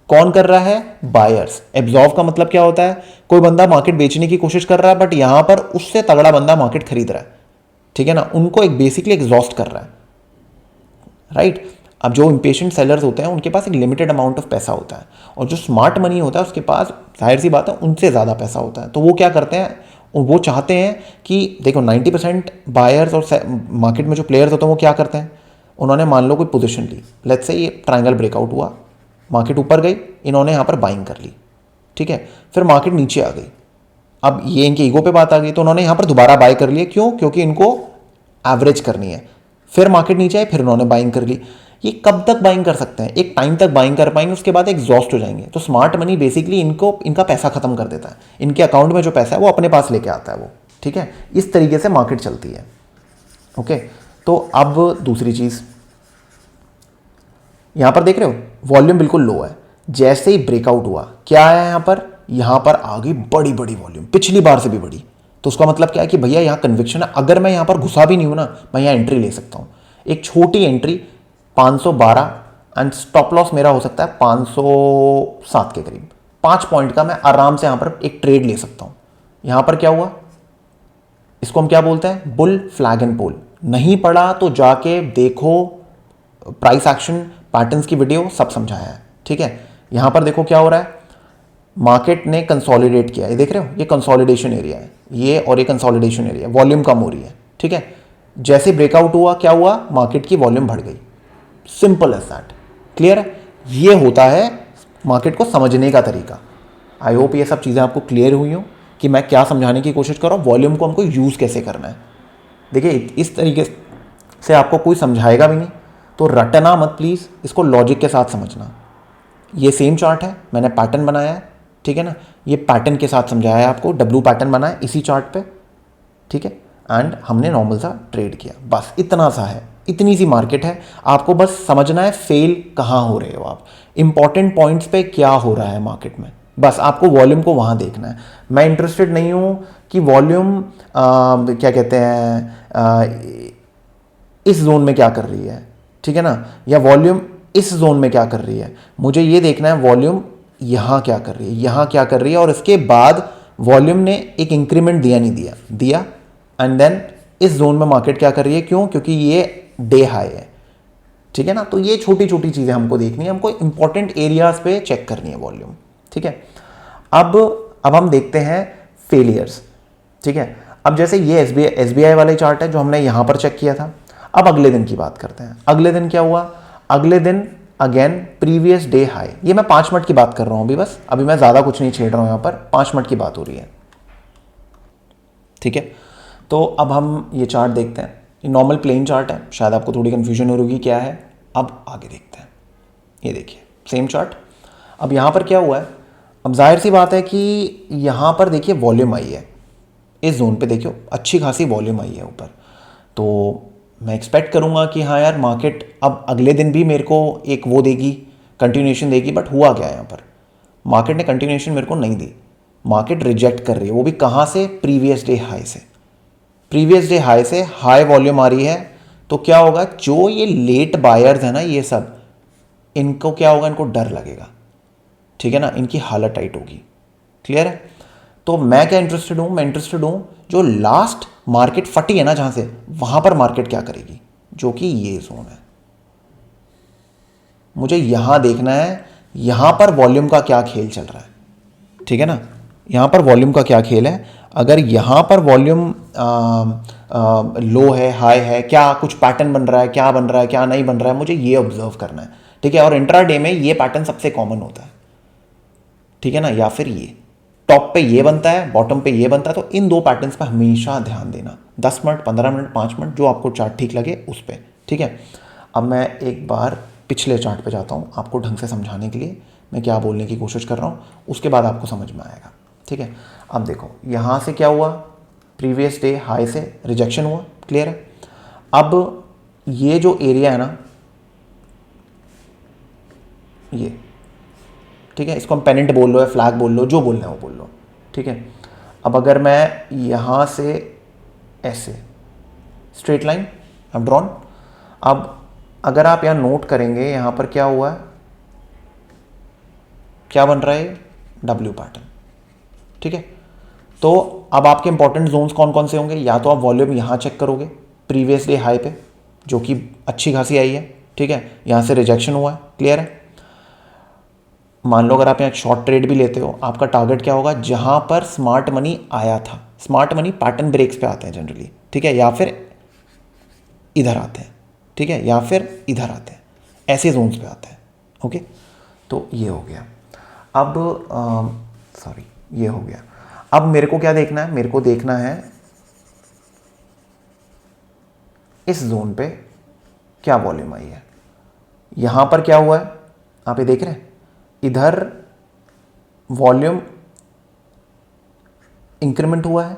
[SPEAKER 1] कौन कर रहा है, बायर्स। एब्जॉर्व का मतलब क्या होता है, कोई बंदा मार्केट बेचने की कोशिश कर रहा है, बट यहां पर उससे तगड़ा बंदा मार्केट खरीद रहा है, ठीक है ना, उनको एक बेसिकली एग्जॉस्ट कर रहा है, राइट। अब जो इम्पेशेंट सेलर्स होते हैं उनके पास एक लिमिटेड अमाउंट ऑफ पैसा होता है, और जो स्मार्ट मनी होता है उसके पास जाहिर सी बात है उनसे ज़्यादा पैसा होता है। तो वो क्या करते हैं, वो चाहते हैं कि देखो 90% बायर्स और मार्केट में जो प्लेयर्स होते हैं वो क्या करते हैं, उन्होंने मान लो कोई पोजीशन ली, लेट्स से ये ट्रायंगल ब्रेकआउट हुआ, मार्केट ऊपर गई, इन्होंने यहाँ पर बाइंग कर ली, ठीक है, फिर मार्केट नीचे आ गई, अब ये इनके ईगो पे बात आ गई, तो उन्होंने यहाँ पर दोबारा बाय कर लिया, क्यों, क्योंकि इनको एवरेज करनी है। फिर मार्केट नीचे आई, फिर उन्होंने बाइंग कर ली। ये कब तक बाइंग कर सकते हैं, एक टाइम तक बाइंग कर पाएंगे, उसके बाद एग्जॉस्ट हो जाएंगे। तो स्मार्ट मनी बेसिकली इनको, इनका पैसा खत्म कर देता है, इनके अकाउंट में जो पैसा है वो अपने पास लेके आता है वो, ठीक है। इस तरीके से मार्केट चलती है, ओके। तो अब दूसरी चीज़ यहां पर देख रहे हो, वॉल्यूम बिल्कुल लो है, जैसे ही ब्रेकआउट हुआ क्या आया यहां पर आ गई बड़ी बड़ी वॉल्यूम, पिछली बार से भी बड़ी। तो उसका मतलब क्या है कि भैया यहां कन्विक्शन है, अगर मैं यहां पर घुसा भी नहीं हूं ना, मैं यहां एंट्री ले सकता हूं, एक छोटी एंट्री 512, एंड स्टॉप लॉस मेरा हो सकता है 507 के करीब, 5 पॉइंट का मैं आराम से यहां पर एक ट्रेड ले सकता हूं। यहां पर क्या हुआ, इसको हम क्या बोलते हैं, बुल फ्लैग एंड पोल। नहीं पढ़ा तो जाके देखो, प्राइस एक्शन पैटर्न्स की वीडियो सब समझाया है, ठीक है। यहां पर देखो क्या हो रहा है, मार्केट ने कंसोलिडेट किया, ये देख रहे हो, ये कंसोलिडेशन एरिया है ये, और ये कंसोलिडेशन एरिया, वॉल्यूम कम हो रही है, ठीक है। जैसे ब्रेकआउट हुआ क्या हुआ, मार्केट की वॉल्यूम बढ़ गई, सिंपल एज दैट, क्लियर है। ये होता है मार्केट को समझने का तरीका। आई होप ये सब चीज़ें आपको क्लियर हुई हो कि मैं क्या समझाने की कोशिश कर रहा हूँ, वॉल्यूम को हमको यूज़ कैसे करना है। देखिए इस तरीके से आपको कोई समझाएगा भी नहीं तो रटना मत प्लीज़, इसको लॉजिक के साथ समझना। ये सेम चार्ट है, मैंने पैटर्न बनाया है, ठीक है ना, ये पैटर्न के साथ समझाया है आपको, डब्ल्यू पैटर्न बनाया इसी चार्ट पे, ठीक है, एंड हमने नॉर्मल सा ट्रेड किया, बस इतना सा है, इतनी सी मार्केट है। आपको बस समझना है फेल कहाँ हो रहे हो आप, इंपॉर्टेंट पॉइंट्स पे क्या हो रहा है मार्केट में, बस आपको वॉल्यूम को वहाँ देखना है। मैं इंटरेस्टेड नहीं हूँ कि वॉल्यूम क्या कहते हैं इस जोन में क्या कर रही है, ठीक है ना, या वॉल्यूम इस जोन में क्या कर रही है, मुझे ये देखना है वॉल्यूम यहाँ क्या कर रही है, यहाँ क्या कर रही है, और इसके बाद वॉल्यूम ने एक इंक्रीमेंट दिया नहीं दिया, दिया, एंड देन इस जोन में मार्केट क्या कर रही है, क्यों, क्योंकि ये डे हाई है, ठीक है ना। तो ये छोटी छोटी चीज़ें हमको देखनी है, हमको इंपॉर्टेंट एरियाज पे चेक करनी है वॉल्यूम, ठीक है। अब हम देखते हैं फेलियर्स, ठीक है। अब जैसे ये एसबीआई वाले चार्ट है जो हमने यहाँ पर चेक किया था। अब अगले दिन की बात करते हैं, अगले दिन क्या हुआ, अगले दिन अगेन प्रीवियस डे हाई, ये मैं 5 मिनट की बात कर रहा हूँ अभी, बस अभी मैं ज़्यादा कुछ नहीं छेड़ रहा हूँ, यहाँ पर 5 मिनट की बात हो रही है, ठीक है। तो अब हम ये चार्ट देखते हैं, ये नॉर्मल प्लेन चार्ट है, शायद आपको थोड़ी कन्फ्यूजन हो रही क्या है। अब आगे देखते हैं, ये देखिए सेम चार्ट। अब यहाँ पर क्या हुआ है, अब जाहिर सी बात है कि यहाँ पर देखिए वॉल्यूम आई है, इस जोन पे देखियो अच्छी खासी वॉल्यूम आई है ऊपर, तो मैं एक्सपेक्ट करूँगा कि हाँ यार मार्केट अब अगले दिन भी मेरे को एक वो देगी, कंटिन्यूएशन देगी, बट हुआ क्या यहाँ पर, मार्केट ने कंटिन्यूएशन मेरे को नहीं दी, मार्केट रिजेक्ट कर रही है, वो भी कहाँ से, प्रीवियस डे हाई से, प्रीवियस डे हाई से हाई वॉल्यूम आ रही है। तो क्या होगा, जो ये लेट बायर्स है ना, ये सब इनको क्या होगा, इनको डर लगेगा, ठीक है ना, इनकी हालत टाइट होगी, क्लियर है। तो मैं क्या इंटरेस्टेड हूं, मैं इंटरेस्टेड हूं जो लास्ट मार्केट फटी है ना जहां से, वहां पर मार्केट क्या करेगी, जो कि ये जोन है, मुझे यहां देखना है, यहां पर वॉल्यूम का क्या खेल चल रहा है, ठीक है ना, यहां पर वॉल्यूम का क्या खेल है। अगर यहां पर वॉल्यूम लो है, हाई है, क्या कुछ पैटर्न बन रहा है, क्या बन रहा है, क्या नहीं बन रहा है, मुझे ये ऑब्जर्व करना है, ठीक है। और इंट्राडे में ये पैटर्न सबसे कॉमन होता है, ठीक है ना, या फिर ये टॉप पे ये बनता है, बॉटम पे ये बनता है, तो इन दो पैटर्न्स पे हमेशा ध्यान देना, 10 मिनट, 15 मिनट, 5 मिनट, जो आपको चार्ट ठीक लगे उस पर, ठीक है। अब मैं एक बार पिछले चार्ट पे जाता हूँ आपको ढंग से समझाने के लिए, मैं क्या बोलने की कोशिश कर रहा हूँ, उसके बाद आपको समझ में आएगा, ठीक है। अब देखो यहाँ से क्या हुआ, प्रीवियस डे हाई से रिजेक्शन हुआ, क्लियर है। अब ये जो एरिया है ना, ये, ठीक है, इसको हम पेनेंट बोल लो या फ्लैग बोल लो, जो बोलना है वो बोल लो, ठीक है। अब अगर मैं यहाँ से ऐसे स्ट्रेट लाइन अब ड्रॉन, अब अगर आप यहाँ नोट करेंगे, यहाँ पर क्या हुआ है, क्या बन रहा है, डब्ल्यू पैटर्न, ठीक है। तो अब आपके इंपॉर्टेंट जोन्स कौन कौन से होंगे, या तो आप वॉल्यूम यहाँ चेक करोगे प्रीवियस डे हाई पे जो कि अच्छी खासी आई है, ठीक है, यहाँ से रिजेक्शन हुआ है, क्लियर है। मान लो अगर आप यहाँ शॉर्ट ट्रेड भी लेते हो, आपका टारगेट क्या होगा, जहां पर स्मार्ट मनी आया था, स्मार्ट मनी पैटर्न ब्रेक्स पे आते हैं जनरली, ठीक है, या फिर इधर आते हैं, ठीक है, या फिर इधर आते हैं, ऐसे जोन्स पे आते हैं, ओके। तो ये हो गया। अब सॉरी, ये हो गया। अब मेरे को क्या देखना है, मेरे को देखना है इस जोन पे क्या वॉल्यूम आई है, यहां पर क्या हुआ है, आप ये देख रहे हैं, इधर वॉल्यूम इंक्रीमेंट हुआ है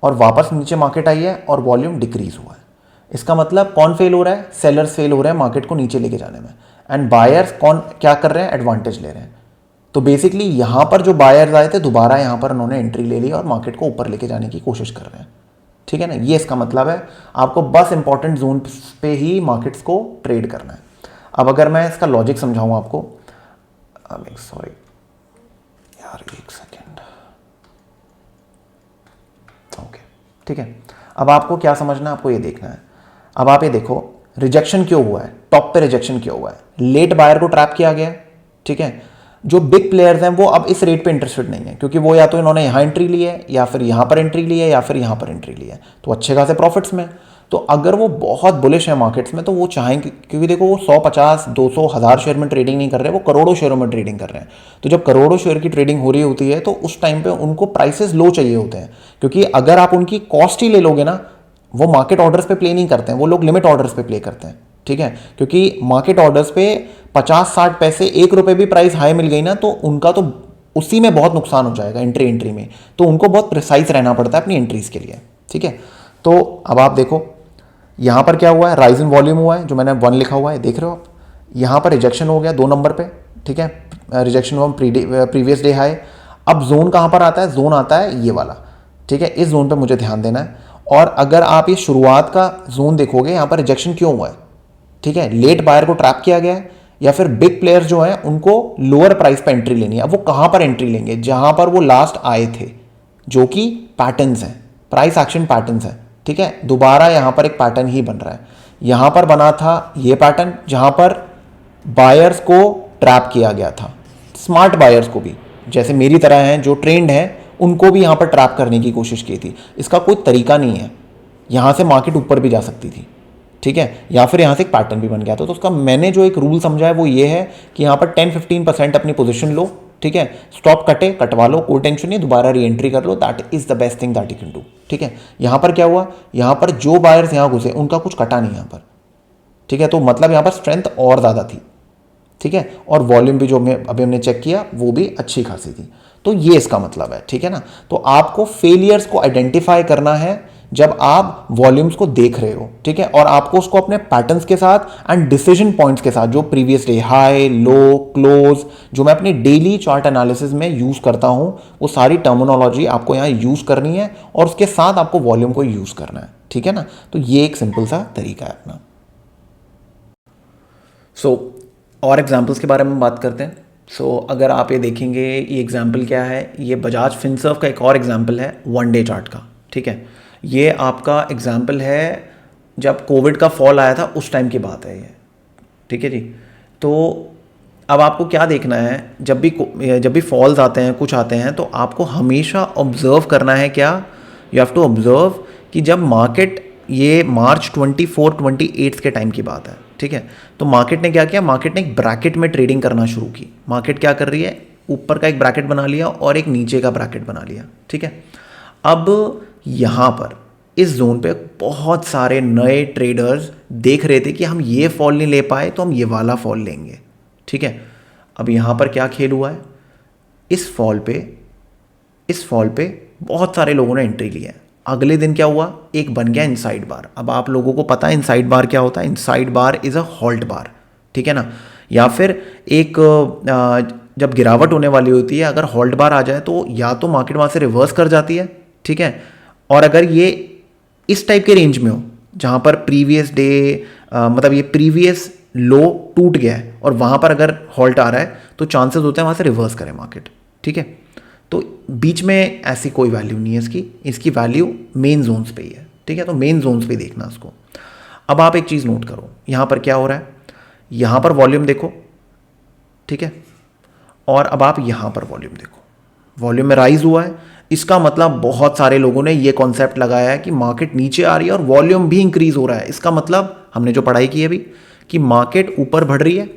[SPEAKER 1] और वापस नीचे मार्केट आई है और वॉल्यूम डिक्रीज हुआ है। इसका मतलब कौन फेल हो रहा है, सेलर्स फेल हो रहे हैं मार्केट को नीचे लेके जाने में, एंड बायर्स कौन क्या कर रहे हैं, एडवांटेज ले रहे हैं। तो बेसिकली यहां पर जो बायर्स आए थे दोबारा यहां पर उन्होंने एंट्री ले ली और मार्केट को ऊपर लेके जाने की कोशिश कर रहे हैं, ठीक है ना। ये इसका मतलब है, आपको बस इंपॉर्टेंट जोन पे ही मार्केट्स को ट्रेड करना है। अब अगर मैं इसका लॉजिक समझाऊं आपको, सॉरी यार, एक सेकेंड, ओके, ठीक है। अब आपको क्या समझना है, आपको ये देखना है। अब आप ये देखो रिजेक्शन क्यों हुआ है, टॉप पे रिजेक्शन क्यों हुआ है, लेट बायर को ट्रैप किया गया है। ठीक है, जो बिग प्लेयर्स हैं वो अब इस रेट पे इंटरेस्टेड नहीं है, क्योंकि वो या तो इन्होंने यहाँ एंट्री ली है या फिर यहाँ पर एंट्री ली है या फिर यहाँ पर एंट्री ली है, तो अच्छे खासे प्रॉफिट्स में। तो अगर वो बहुत बुलिश है मार्केट्स में तो वो चाहेंगे, क्योंकि देखो वो 100, 50, 200, 1000 शेयर में ट्रेडिंग नहीं कर रहे, वो करोड़ों शेयरों में ट्रेडिंग कर रहे हैं। तो जब करोड़ों शेयर की ट्रेडिंग हो रही होती है तो उस टाइम पे उनको प्राइसेस लो चाहिए होते हैं, क्योंकि अगर आप उनकी कॉस्ट ही ले लोगे ना, वो मार्केट ऑर्डर्स पे प्ले नहीं करते हैं, वो लोग लिमिट ऑर्डर्स पे प्ले करते हैं। ठीक है, क्योंकि मार्केट ऑर्डर्स पे 50-60 पैसे, 1 रुपए भी प्राइस हाई मिल गई ना तो उनका तो उसी में बहुत नुकसान हो जाएगा एंट्री में। तो उनको बहुत प्रिसाइज रहना पड़ता है अपनी एंट्रीज के लिए। ठीक है, तो अब आप देखो यहाँ पर क्या हुआ है, राइज इन वॉल्यूम हुआ है, जो मैंने 1 लिखा हुआ है, देख रहे हो आप। यहाँ पर रिजेक्शन हो गया 2 नंबर पे। ठीक है, rejection from previous day high. अब जोन कहाँ पर आता है, जोन आता है ये वाला। ठीक है, इस जोन पे मुझे ध्यान देना है। और अगर आप ये शुरुआत का जोन देखोगे, यहाँ पर रिजेक्शन क्यों हुआ है। ठीक है, लेट बायर को ट्रैप किया गया है या फिर बिग प्लेयर्स जो हैं उनको लोअर प्राइस पर एंट्री लेनी है। अब वो कहाँ पर एंट्री लेंगे, जहाँ पर वो लास्ट आए थे, जो कि पैटर्न्स हैं, प्राइस एक्शन पैटर्न्स हैं। ठीक है, दोबारा यहाँ पर एक पैटर्न ही बन रहा है। यहाँ पर बना था ये पैटर्न जहाँ पर बायर्स को ट्रैप किया गया था, स्मार्ट बायर्स को भी, जैसे मेरी तरह हैं जो ट्रेंड हैं, उनको भी यहाँ पर ट्रैप करने की कोशिश की थी। इसका कोई तरीका नहीं है, यहाँ से मार्केट ऊपर भी जा सकती थी। ठीक है, या फिर यहाँ से एक पैटर्न भी बन गया था। तो उसका मैंने जो एक रूल समझा है वो ये है कि यहाँ पर 10-15% अपनी पोजीशन लो। ठीक है, स्टॉप कटवा लो, कोई टेंशन नहीं, दोबारा री एंट्री कर लो। That is the best thing that you can do. ठीक है, यहाँ पर क्या हुआ, यहाँ पर जो बायर्स यहाँ घुसे उनका कुछ कटा नहीं यहाँ पर। ठीक है, तो मतलब यहाँ पर स्ट्रेंथ और ज़्यादा थी। ठीक है, और वॉल्यूम भी जो अभी हमने चेक किया वो भी अच्छी खासी थी। तो ये इसका मतलब है। ठीक है ना, तो आपको फेलियर्स को आइडेंटिफाई करना है जब आप वॉल्यूम्स को देख रहे हो। ठीक है, और आपको उसको अपने पैटर्न्स के साथ एंड डिसीजन पॉइंट्स के साथ, जो प्रीवियस डे हाई, लो, क्लोज, जो मैं अपनी डेली चार्ट एनालिसिस में यूज करता हूं, वो सारी टर्मिनोलॉजी आपको यहाँ यूज करनी है और उसके साथ आपको वॉल्यूम को यूज करना है। ठीक है ना, तो ये एक सिंपल सा तरीका है अपना। और एग्जाम्पल्स के बारे में बात करते हैं। अगर आप ये देखेंगे, ये एग्जाम्पल क्या है, ये बजाज फिनसर्व का एक और एग्जाम्पल है 1 डे चार्ट का। ठीक है, ये आपका एग्जाम्पल है जब कोविड का फॉल आया था उस टाइम की बात है ये। ठीक है जी, तो अब आपको क्या देखना है, जब भी फॉल्स आते हैं, कुछ आते हैं, तो आपको हमेशा ऑब्जर्व करना है क्या, यू हैव टू ऑब्जर्व कि जब मार्केट, ये मार्च 24-28 के टाइम की बात है। ठीक है, तो मार्केट ने क्या किया, मार्केट ने एक ब्रैकेट में ट्रेडिंग करना शुरू की। मार्केट क्या कर रही है, ऊपर का एक ब्रैकेट बना लिया और एक नीचे का ब्रैकेट बना लिया। ठीक है, अब यहाँ पर इस जोन पे बहुत सारे नए ट्रेडर्स देख रहे थे कि हम ये फॉल नहीं ले पाए तो हम ये वाला फॉल लेंगे। ठीक है, अब यहाँ पर क्या खेल हुआ है, इस फॉल पे बहुत सारे लोगों ने एंट्री ली है। अगले दिन क्या हुआ, एक बन गया इनसाइड बार। अब आप लोगों को पता है इनसाइड बार क्या होता है, inside bar is a halt bar. ठीक है ना, या फिर एक जब गिरावट होने वाली होती है, अगर हॉल्ट बार आ जाए तो या तो मार्केट वहाँ से रिवर्स कर जाती है। ठीक है, और अगर ये इस टाइप के रेंज में हो जहाँ पर प्रीवियस डे मतलब ये प्रीवियस लो टूट गया है और वहाँ पर अगर हॉल्ट आ रहा है तो चांसेस होते हैं वहाँ से रिवर्स करें मार्केट। ठीक है, तो बीच में ऐसी कोई वैल्यू नहीं है इसकी वैल्यू मेन जोन्स पे ही है। ठीक है, तो मेन जोन्स पे देखना इसको। अब आप एक चीज़ नोट करो, यहाँ पर क्या हो रहा है, यहाँ पर वॉल्यूम देखो। ठीक है, और अब आप यहाँ पर वॉल्यूम देखो, वॉल्यूम में राइज हुआ है। इसका मतलब बहुत सारे लोगों ने ये कॉन्सेप्ट लगाया है कि मार्केट नीचे आ रही है और वॉल्यूम भी इंक्रीज हो रहा है। इसका मतलब हमने जो पढ़ाई की है अभी कि मार्केट ऊपर बढ़ रही है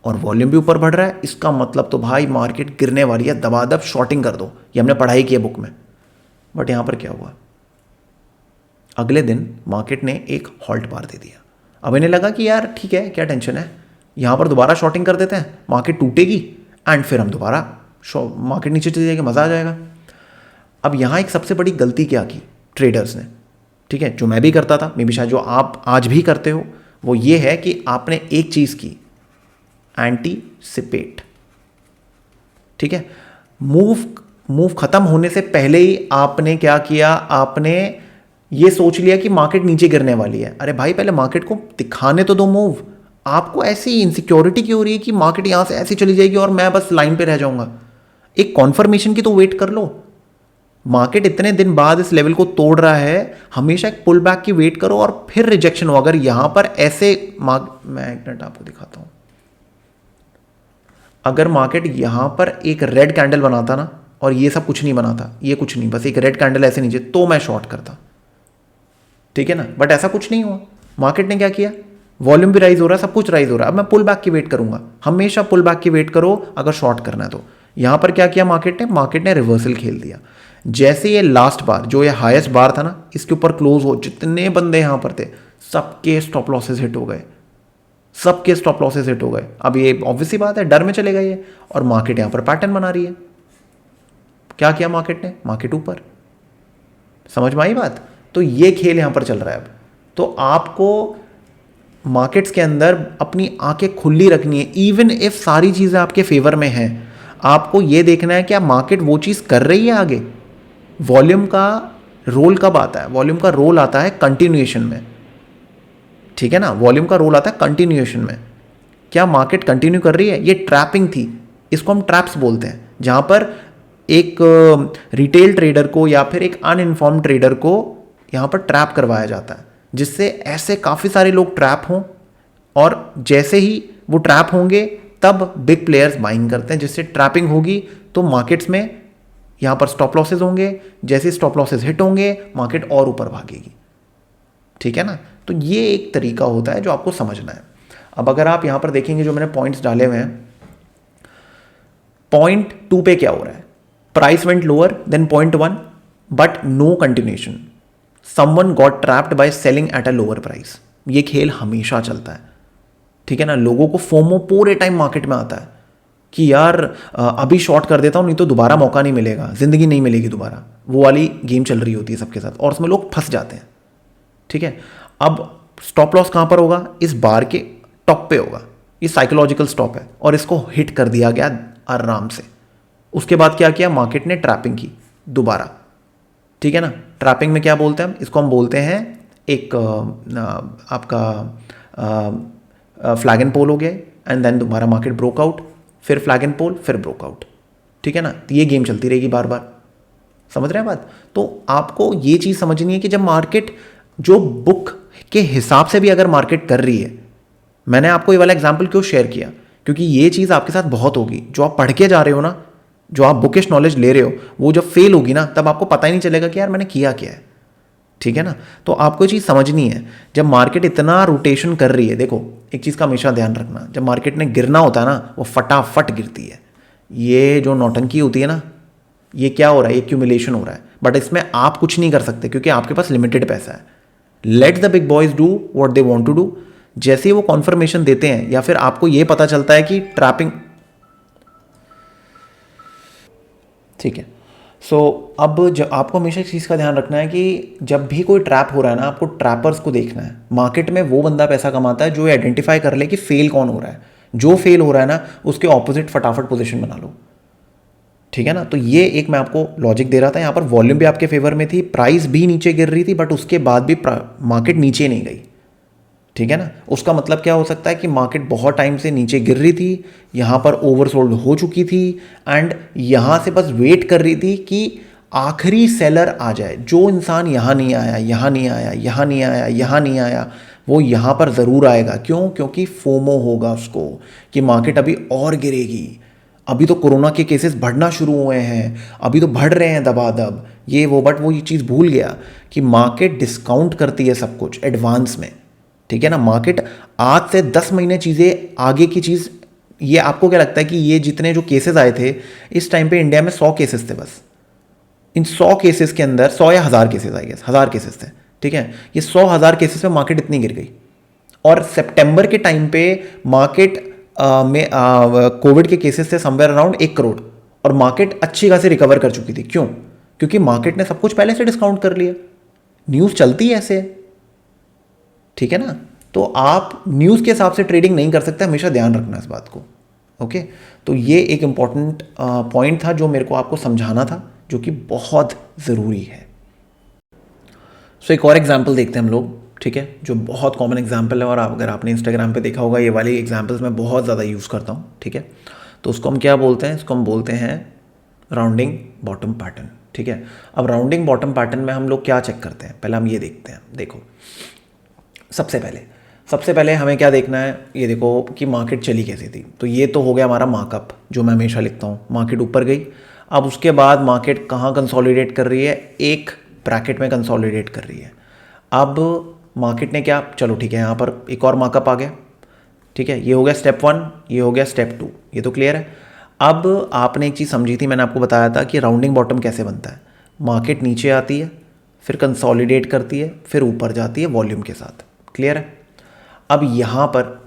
[SPEAKER 1] और वॉल्यूम भी ऊपर बढ़ रहा है, इसका मतलब तो भाई मार्केट गिरने वाली है, दबादब शॉर्टिंग कर दो। ये हमने पढ़ाई की है बुक में। बट यहाँ पर क्या हुआ, अगले दिन मार्केट ने एक हॉल्ट बार दे दिया। अब इन्हें लगा कि यार ठीक है, क्या टेंशन है, यहाँ पर दोबारा शॉर्टिंग कर देते हैं, मार्केट टूटेगी एंड फिर हम दोबारा मार्केट नीचे चले जाएगी, मज़ा आ जाएगा। अब यहाँ एक सबसे बड़ी गलती क्या की ट्रेडर्स ने, ठीक है, जो मैं भी करता था, मे बी शायद जो आप आज भी करते हो, वो ये है कि आपने एक चीज़ की, एंटीसिपेट। ठीक है, मूव खत्म होने से पहले ही आपने क्या किया, आपने ये सोच लिया कि मार्केट नीचे गिरने वाली है। अरे भाई पहले मार्केट को दिखाने तो दो मूव। आपको ऐसी इनसिक्योरिटी क्यों हो रही है कि मार्केट यहां से ऐसे चली जाएगी और मैं बस लाइन पे रह जाऊंगा। एक कॉन्फर्मेशन की तो वेट कर लो। मार्केट इतने दिन बाद इस लेवल को तोड़ रहा है, हमेशा एक पुल बैक की वेट करो और फिर रिजेक्शन हो। अगर यहां पर ऐसे मैं एक मिनट आपको दिखाता हूं, अगर मार्केट यहां पर एक रेड कैंडल बनाता ना और ये सब कुछ नहीं बनाता, ये कुछ नहीं, बस एक रेड कैंडल ऐसे नीचे, तो मैं शॉर्ट करता, ठीक है ना। बट ऐसा कुछ नहीं हुआ। मार्केट ने क्या किया, वॉल्यूम भी राइज हो रहा है, सब कुछ राइज हो रहा है। अब मैं पुल बैक की वेट करूंगा, हमेशा पुल बैक की वेट करो अगर शॉर्ट करना है तो। यहां पर क्या किया मार्केट ने रिवर्सल खेल दिया। जैसे ये लास्ट बार जो ये हाईएस्ट बार था ना, इसके ऊपर क्लोज हो, जितने बंदे यहां पर थे सबके स्टॉप लॉसेस हिट हो गए, सबके स्टॉप लॉसेस हिट हो गए। अब ये ऑब्वियसली बात है, डर में चले गए ये, और मार्केट यहां पर पैटर्न बना रही है। क्या किया मार्केट ने, मार्केट ऊपर। समझ में आई बात। तो ये खेल यहां पर चल रहा है अब। तो आपको मार्केट्स के अंदर अपनी आंखें खुली रखनी है, इवन इफ सारी चीजें आपके फेवर में हैं। आपको यह देखना है क्या मार्केट वो चीज कर रही है आगे। वॉल्यूम का रोल कब आता है, वॉल्यूम का रोल आता है कंटिन्यूएशन में, ठीक है ना। वॉल्यूम का रोल आता है कंटिन्यूएशन में। क्या मार्केट कंटिन्यू कर रही है, ये ट्रैपिंग थी, इसको हम ट्रैप्स बोलते हैं, जहां पर एक रिटेल ट्रेडर को या फिर एक अनइन्फॉर्म्ड ट्रेडर को यहां पर ट्रैप करवाया जाता है, जिससे ऐसे काफ़ी सारे लोग ट्रैप हों, और जैसे ही वो ट्रैप होंगे तब बिग प्लेयर्स बाइंग करते हैं, जिससे ट्रैपिंग होगी तो मार्केट्स में यहां पर स्टॉप लॉसेज होंगे। जैसे स्टॉप लॉसेज हिट होंगे मार्केट और ऊपर भागेगी, ठीक है ना। तो ये एक तरीका होता है जो आपको समझना है। अब अगर आप यहां पर देखेंगे जो मैंने पॉइंट्स डाले हुए हैं, पॉइंट 2 पे क्या हो रहा है, price went lower than point 1 but no continuation, someone got trapped by selling at a lower price. ये खेल हमेशा चलता है, ठीक है ना। लोगों को फोमो पूरे टाइम मार्केट में आता है कि यार अभी शॉर्ट कर देता हूं, नहीं तो दोबारा मौका नहीं मिलेगा, जिंदगी नहीं मिलेगी दोबारा। वो वाली गेम चल रही होती है सबके साथ, और उसमें लोग फंस जाते हैं, ठीक है। अब स्टॉप लॉस कहां पर होगा, इस बार के टॉप पे होगा। ये साइकोलॉजिकल स्टॉप है और इसको हिट कर दिया गया आराम से। उसके बाद क्या किया मार्केट ने, ट्रैपिंग की दोबारा, ठीक है ना। ट्रैपिंग में क्या बोलते हैं हम, इसको हम बोलते हैं एक आपका फ्लैग एंड पोल हो गया, एंड देन दोबारा मार्केट ब्रोकआउट, फिर फ्लैग एंड पोल, फिर ब्रोकआउट, ठीक है ना। तो ये गेम चलती रहेगी बार बार, समझ रहे हैं बात। तो आपको ये चीज़ समझनी है कि जब मार्केट जो बुक के हिसाब से भी अगर मार्केट कर रही है, मैंने आपको ये वाला एग्जाम्पल क्यों शेयर किया, क्योंकि ये चीज़ आपके साथ बहुत होगी। जो आप पढ़ के जा रहे हो ना, जो आप बुकिश नॉलेज ले रहे हो, वो जब फेल होगी ना, तब आपको पता ही नहीं चलेगा कि यार मैंने किया क्या है, ठीक है ना। तो आपको ये चीज़ समझनी है, जब मार्केट इतना रोटेशन कर रही है, देखो एक चीज़ का हमेशा ध्यान रखना, जब मार्केट ने गिरना होता है ना, वो फटाफट गिरती है। ये जो नौटंकी होती है ना, ये क्या हो रहा है, एक्यूमुलेशन हो रहा है, बट इसमें आप कुछ नहीं कर सकते क्योंकि आपके पास लिमिटेड पैसा है। Let the big boys do what they want to do. जैसे ही वो कॉन्फर्मेशन देते हैं या फिर आपको ये पता चलता है कि ट्रैपिंग, ठीक है। सो अब जब आपको हमेशा इस चीज़ का ध्यान रखना है कि जब भी कोई ट्रैप हो रहा है ना, आपको ट्रैपर्स को देखना है। मार्केट में वो बंदा पैसा कमाता है जो आइडेंटिफाई कर ले कि फेल कौन हो रहा है। जो फेल हो रहा है ना, उसके ऑपोजिट फटाफट पोजीशन बना लो, ठीक है ना। तो ये एक मैं आपको लॉजिक दे रहा था। यहाँ पर वॉल्यूम भी आपके फेवर में थी, प्राइस भी नीचे गिर रही थी, बट उसके बाद भी मार्केट नीचे नहीं गई, ठीक है ना। उसका मतलब क्या हो सकता है कि मार्केट बहुत टाइम से नीचे गिर रही थी, यहाँ पर ओवरसोल्ड हो चुकी थी, एंड यहाँ से बस वेट कर रही थी कि आखिरी सेलर आ जाए। जो इंसान यहाँ नहीं आया, यहाँ नहीं आया, यहाँ नहीं आया, यहाँ नहीं आया, वो यहाँ पर ज़रूर आएगा। क्यों? क्योंकि फोमो होगा उसको कि मार्केट अभी और गिरेगी। अभी तो कोरोना के केसेस बढ़ना शुरू हुए हैं, अभी तो बढ़ रहे हैं दबादब, ये वो, बट वो ये चीज़ भूल गया कि मार्केट डिस्काउंट करती है सब कुछ एडवांस में, ठीक है ना। मार्केट आज से 10 महीने चीज़ें आगे की चीज़, ये आपको क्या लगता है कि ये जितने जो केसेस आए थे इस टाइम पे इंडिया में 100 केसेस थे बस। इन 100 केसेस के अंदर 100 या 1000 केसेस, आई गेस 1000 केसेस थे, ठीक है। ये 100,000 केसेस में मार्केट इतनी गिर गई, और सितंबर के टाइम पे मार्केट में कोविड के केसेस थे समवेयर अराउंड 1 करोड़, और मार्केट अच्छी खासी रिकवर कर चुकी थी। क्यों? क्योंकि मार्केट ने सब कुछ पहले से डिस्काउंट कर लिया। न्यूज़ चलती है ऐसे, ठीक है ना। तो आप न्यूज़ के हिसाब से ट्रेडिंग नहीं कर सकते, हमेशा ध्यान रखना इस बात को, ओके। तो ये एक इंपॉर्टेंट पॉइंट था जो मेरे को आपको समझाना था, जो कि बहुत ज़रूरी है। सो एक और एग्जाम्पल देखते हैं हम लोग, ठीक है, जो बहुत कॉमन एग्जाम्पल है, और अगर आपने इंस्टाग्राम पे देखा होगा, ये वाली एग्जाम्पल्स मैं बहुत ज़्यादा यूज़ करता हूँ, ठीक है। तो उसको हम क्या बोलते हैं, इसको हम बोलते हैं राउंडिंग बॉटम पैटर्न, ठीक है। अब राउंडिंग बॉटम पैटर्न में हम लोग क्या चेक करते हैं, पहले हम ये देखते हैं। देखो सबसे पहले हमें क्या देखना है, ये देखो कि मार्केट चली कैसी थी। तो ये तो हो गया हमारा मार्कअप, जो मैं हमेशा लिखता हूँ, मार्केट ऊपर गई। अब उसके बाद मार्केट कहाँ कंसोलिडेट कर रही है, एक ब्रैकेट में कंसोलिडेट कर रही है। अब मार्केट ने क्या, चलो ठीक है, यहाँ पर एक और मार्कअप आ गया, ठीक है। ये हो गया स्टेप 1, ये हो गया स्टेप 2, ये तो क्लियर है। अब आपने एक चीज़ समझी थी, मैंने आपको बताया था कि राउंडिंग बॉटम कैसे बनता है। मार्केट नीचे आती है, फिर कंसोलिडेट करती है, फिर ऊपर जाती है वॉल्यूम के साथ, क्लियर है। अब यहाँ पर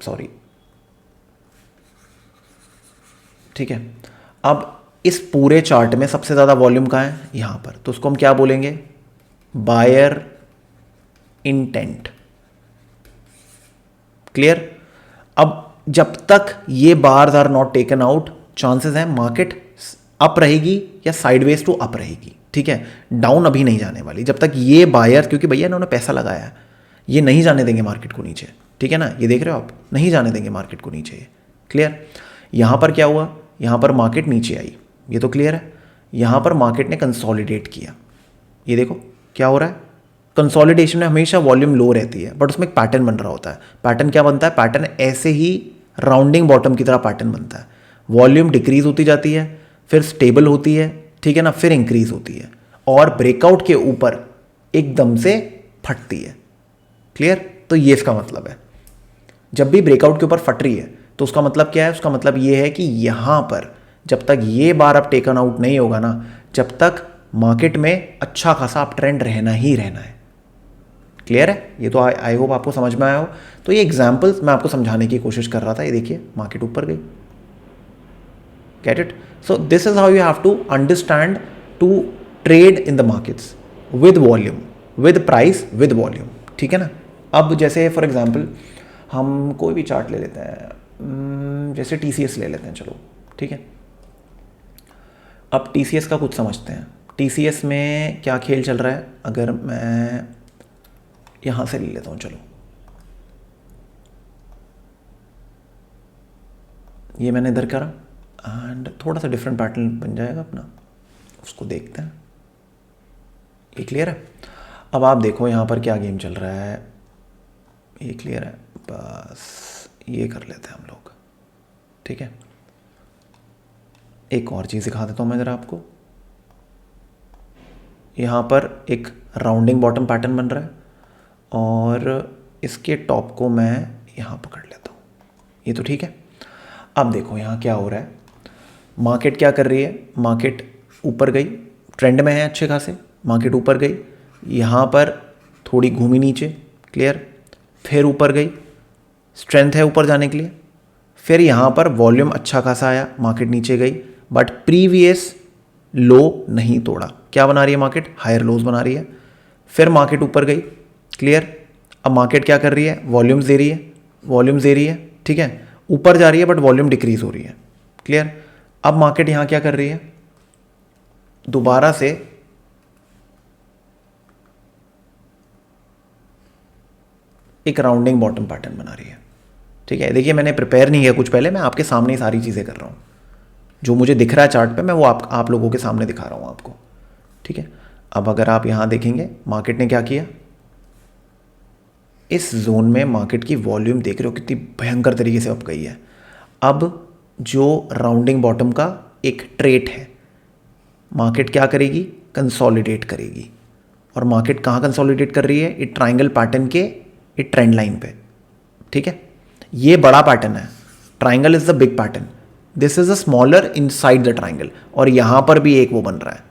[SPEAKER 1] ठीक है, अब इस पूरे चार्ट में सबसे ज़्यादा वॉल्यूम कहाँ है, यहाँ पर। तो उसको हम क्या बोलेंगे, बायर इंटेंट, क्लियर। अब जब तक ये bars are not taken out, chances हैं मार्केट अप रहेगी या साइडवेज टू अप रहेगी, ठीक है। डाउन अभी नहीं जाने वाली जब तक ये बायर, क्योंकि भैया इन्होंने पैसा लगाया है, ये नहीं जाने देंगे मार्केट को नीचे, ठीक है ना। ये देख रहे हो आप, नहीं जाने देंगे मार्केट को नीचे, क्लियर। यहाँ पर क्या हुआ, यहाँ पर मार्केट नीचे आई, ये तो क्लियर है। यहाँ पर मार्केट ने कंसोलिडेट किया, ये देखो क्या हो रहा है। कंसोलिडेशन में हमेशा वॉल्यूम लो रहती है, बट उसमें एक पैटर्न बन रहा होता है। पैटर्न क्या बनता है, पैटर्न ऐसे ही राउंडिंग बॉटम की तरह पैटर्न बनता है। वॉल्यूम डिक्रीज होती जाती है, फिर स्टेबल होती है, ठीक है ना, फिर इंक्रीज होती है, और ब्रेकआउट के ऊपर एकदम से फटती है, क्लियर। तो ये इसका मतलब है, जब भी ब्रेकआउट के ऊपर फट रही है तो उसका मतलब क्या है, उसका मतलब ये है कि यहाँ पर जब तक ये बार अब टेकन आउट नहीं होगा ना, जब तक मार्केट में अच्छा खासा अप ट्रेंड रहना ही रहना है, क्लियर है। ये तो आई होप आपको समझ में आया हो। तो ये एग्जांपल्स मैं आपको समझाने की कोशिश कर रहा था। ये देखिए मार्केट ऊपर गई, get it. So this is how you have to understand to trade in the markets with volume, with price, with volume, ठीक है ना। अब जैसे फॉर एग्जाम्पल हम कोई भी चार्ट ले लेते हैं, जैसे TCS ले लेते हैं, चलो ठीक है। अब TCS का कुछ समझते हैं। TCS में क्या खेल चल रहा है, अगर मैं यहाँ से ले लेता हूँ, चलो ये मैंने इधर करा, एंड थोड़ा सा डिफरेंट पैटर्न बन जाएगा अपना, उसको देखते हैं, ये क्लियर है। अब आप देखो यहाँ पर क्या गेम चल रहा है, ये क्लियर है। बस ये कर लेते हैं हम लोग, ठीक है। एक और चीज़ दिखा देता हूँ मैं ज़रा आपको। यहाँ पर एक राउंडिंग बॉटम पैटर्न बन रहा है, और इसके टॉप को मैं यहाँ पकड़ लेता हूँ, ये तो ठीक है। अब देखो यहाँ क्या हो रहा है, मार्केट क्या कर रही है, मार्केट ऊपर गई, ट्रेंड में है अच्छे खासे, मार्केट ऊपर गई, यहाँ पर थोड़ी घूमी नीचे, क्लियर, फिर ऊपर गई, स्ट्रेंथ है ऊपर जाने के लिए, फिर यहाँ पर वॉल्यूम अच्छा खासा आया, मार्केट नीचे गई, बट प्रीवियस लो नहीं तोड़ा। क्या बना रही है मार्केट, हायर लोज बना रही है। फिर मार्केट ऊपर गई, क्लियर। अब मार्केट क्या कर रही है, वॉल्यूम्स दे रही है, वॉल्यूम्स दे रही है, ठीक है, ऊपर जा रही है बट वॉल्यूम डिक्रीज हो रही है, क्लियर। अब मार्केट यहाँ क्या कर रही है, दोबारा से एक राउंडिंग बॉटम पैटर्न बना रही है, ठीक है। देखिए मैंने प्रिपेयर नहीं किया कुछ पहले, मैं आपके सामने ही सारी चीज़ें कर रहा हूँ, जो मुझे दिख रहा है चार्ट पे मैं वो आप लोगों के सामने दिखा रहा हूँ आपको, ठीक है। अब अगर आप यहाँ देखेंगे मार्केट ने क्या किया, इस जोन में मार्केट की वॉल्यूम देख रहे हो कितनी भयंकर तरीके से अप गई है। अब जो राउंडिंग बॉटम का एक ट्रेट है, मार्केट क्या करेगी, कंसोलिडेट करेगी। और मार्केट कहाँ कंसोलिडेट कर रही है, एक ट्राइंगल पैटर्न के एक ट्रेंड लाइन पे, ठीक है। ये बड़ा पैटर्न है, triangle is the big pattern, this is a smaller inside the triangle, और यहां पर भी एक वो बन रहा है,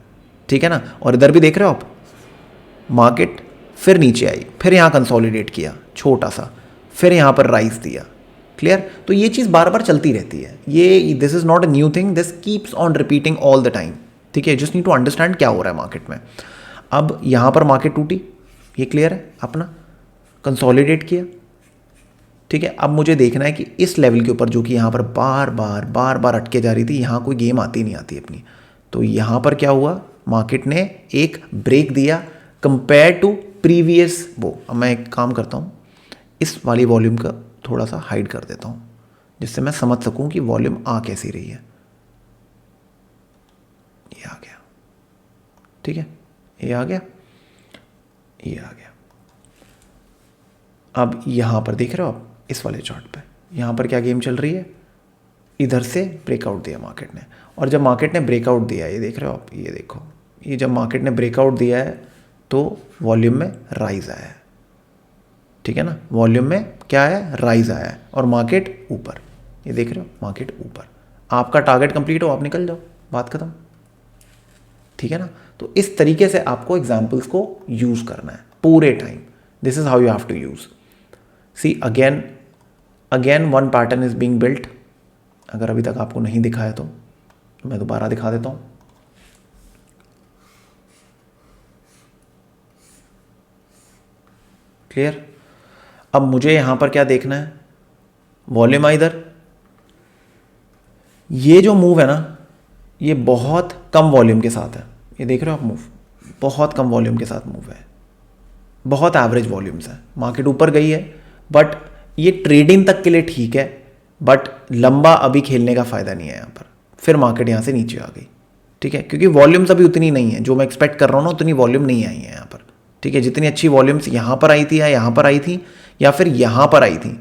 [SPEAKER 1] ठीक है ना। और इधर भी देख रहे हो आप, मार्केट फिर नीचे आई, फिर यहां कंसोलिडेट किया छोटा सा, फिर यहां पर राइज दिया, क्लियर। तो ये चीज़ बार बार चलती रहती है, ये this is not a new thing, this keeps on repeating all the time, ठीक है। जस्ट नीड टू अंडरस्टैंड क्या हो रहा है मार्केट में। अब यहां पर मार्केट टूटी, ये क्लियर है अपना, कंसोलिडेट किया, ठीक है। अब मुझे देखना है कि इस लेवल के ऊपर जो कि यहाँ पर बार बार अटके जा रही थी, यहाँ कोई गेम आती नहीं आती अपनी। तो यहाँ पर क्या हुआ, मार्केट ने एक ब्रेक दिया कंपेयर टू प्रीवियस वो। अब मैं एक काम करता हूँ, इस वाली वॉल्यूम का थोड़ा सा हाइड कर देता हूँ, जिससे मैं समझ सकूँ कि वॉल्यूम आ कैसी रही है। ये आ गया, ठीक है, ये आ गया, ये आ गया। अब यहाँ पर देख रहे हो आप इस वाले चार्ट पे, यहाँ पर क्या गेम चल रही है, इधर से ब्रेकआउट दिया मार्केट ने, और जब मार्केट ने ब्रेकआउट दिया, ये देख रहे हो आप, ये देखो, ये जब मार्केट ने ब्रेकआउट दिया है तो वॉल्यूम में राइज आया है, ठीक है ना, वॉल्यूम में क्या है, राइज आया है, और मार्केट ऊपर, ये देख रहे हो मार्केट ऊपर। आपका टारगेट कंप्लीट हो, आप निकल जाओ, बात खत्म, ठीक है ना। तो इस तरीके से आपको एग्जाम्पल्स को यूज करना है पूरे time. This is how you have to use. See again one pattern is being built. अगर अभी तक आपको नहीं दिखा है तो मैं दोबारा दिखा देता हूं। क्लियर। अब मुझे यहां पर क्या देखना है, वॉल्यूम इधर, ये जो मूव है ना, ये बहुत कम वॉल्यूम के साथ है, ये देख रहे हो आप मूव, बहुत कम वॉल्यूम के साथ मूव है, बहुत एवरेज वॉल्यूम्स है। मार्केट ऊपर गई है, बट ये ट्रेडिंग तक के लिए ठीक है, बट लंबा अभी खेलने का फायदा नहीं है यहाँ पर। फिर मार्केट यहाँ से नीचे आ गई, ठीक है, क्योंकि वॉल्यूम्स अभी उतनी नहीं है जो मैं एक्सपेक्ट कर रहा हूँ ना, उतनी वॉल्यूम नहीं आई है यहाँ पर, ठीक है। जितनी अच्छी वॉल्यूम्स यहाँ पर आई थी या यहाँ पर आई थी या फिर यहाँ पर आई थी,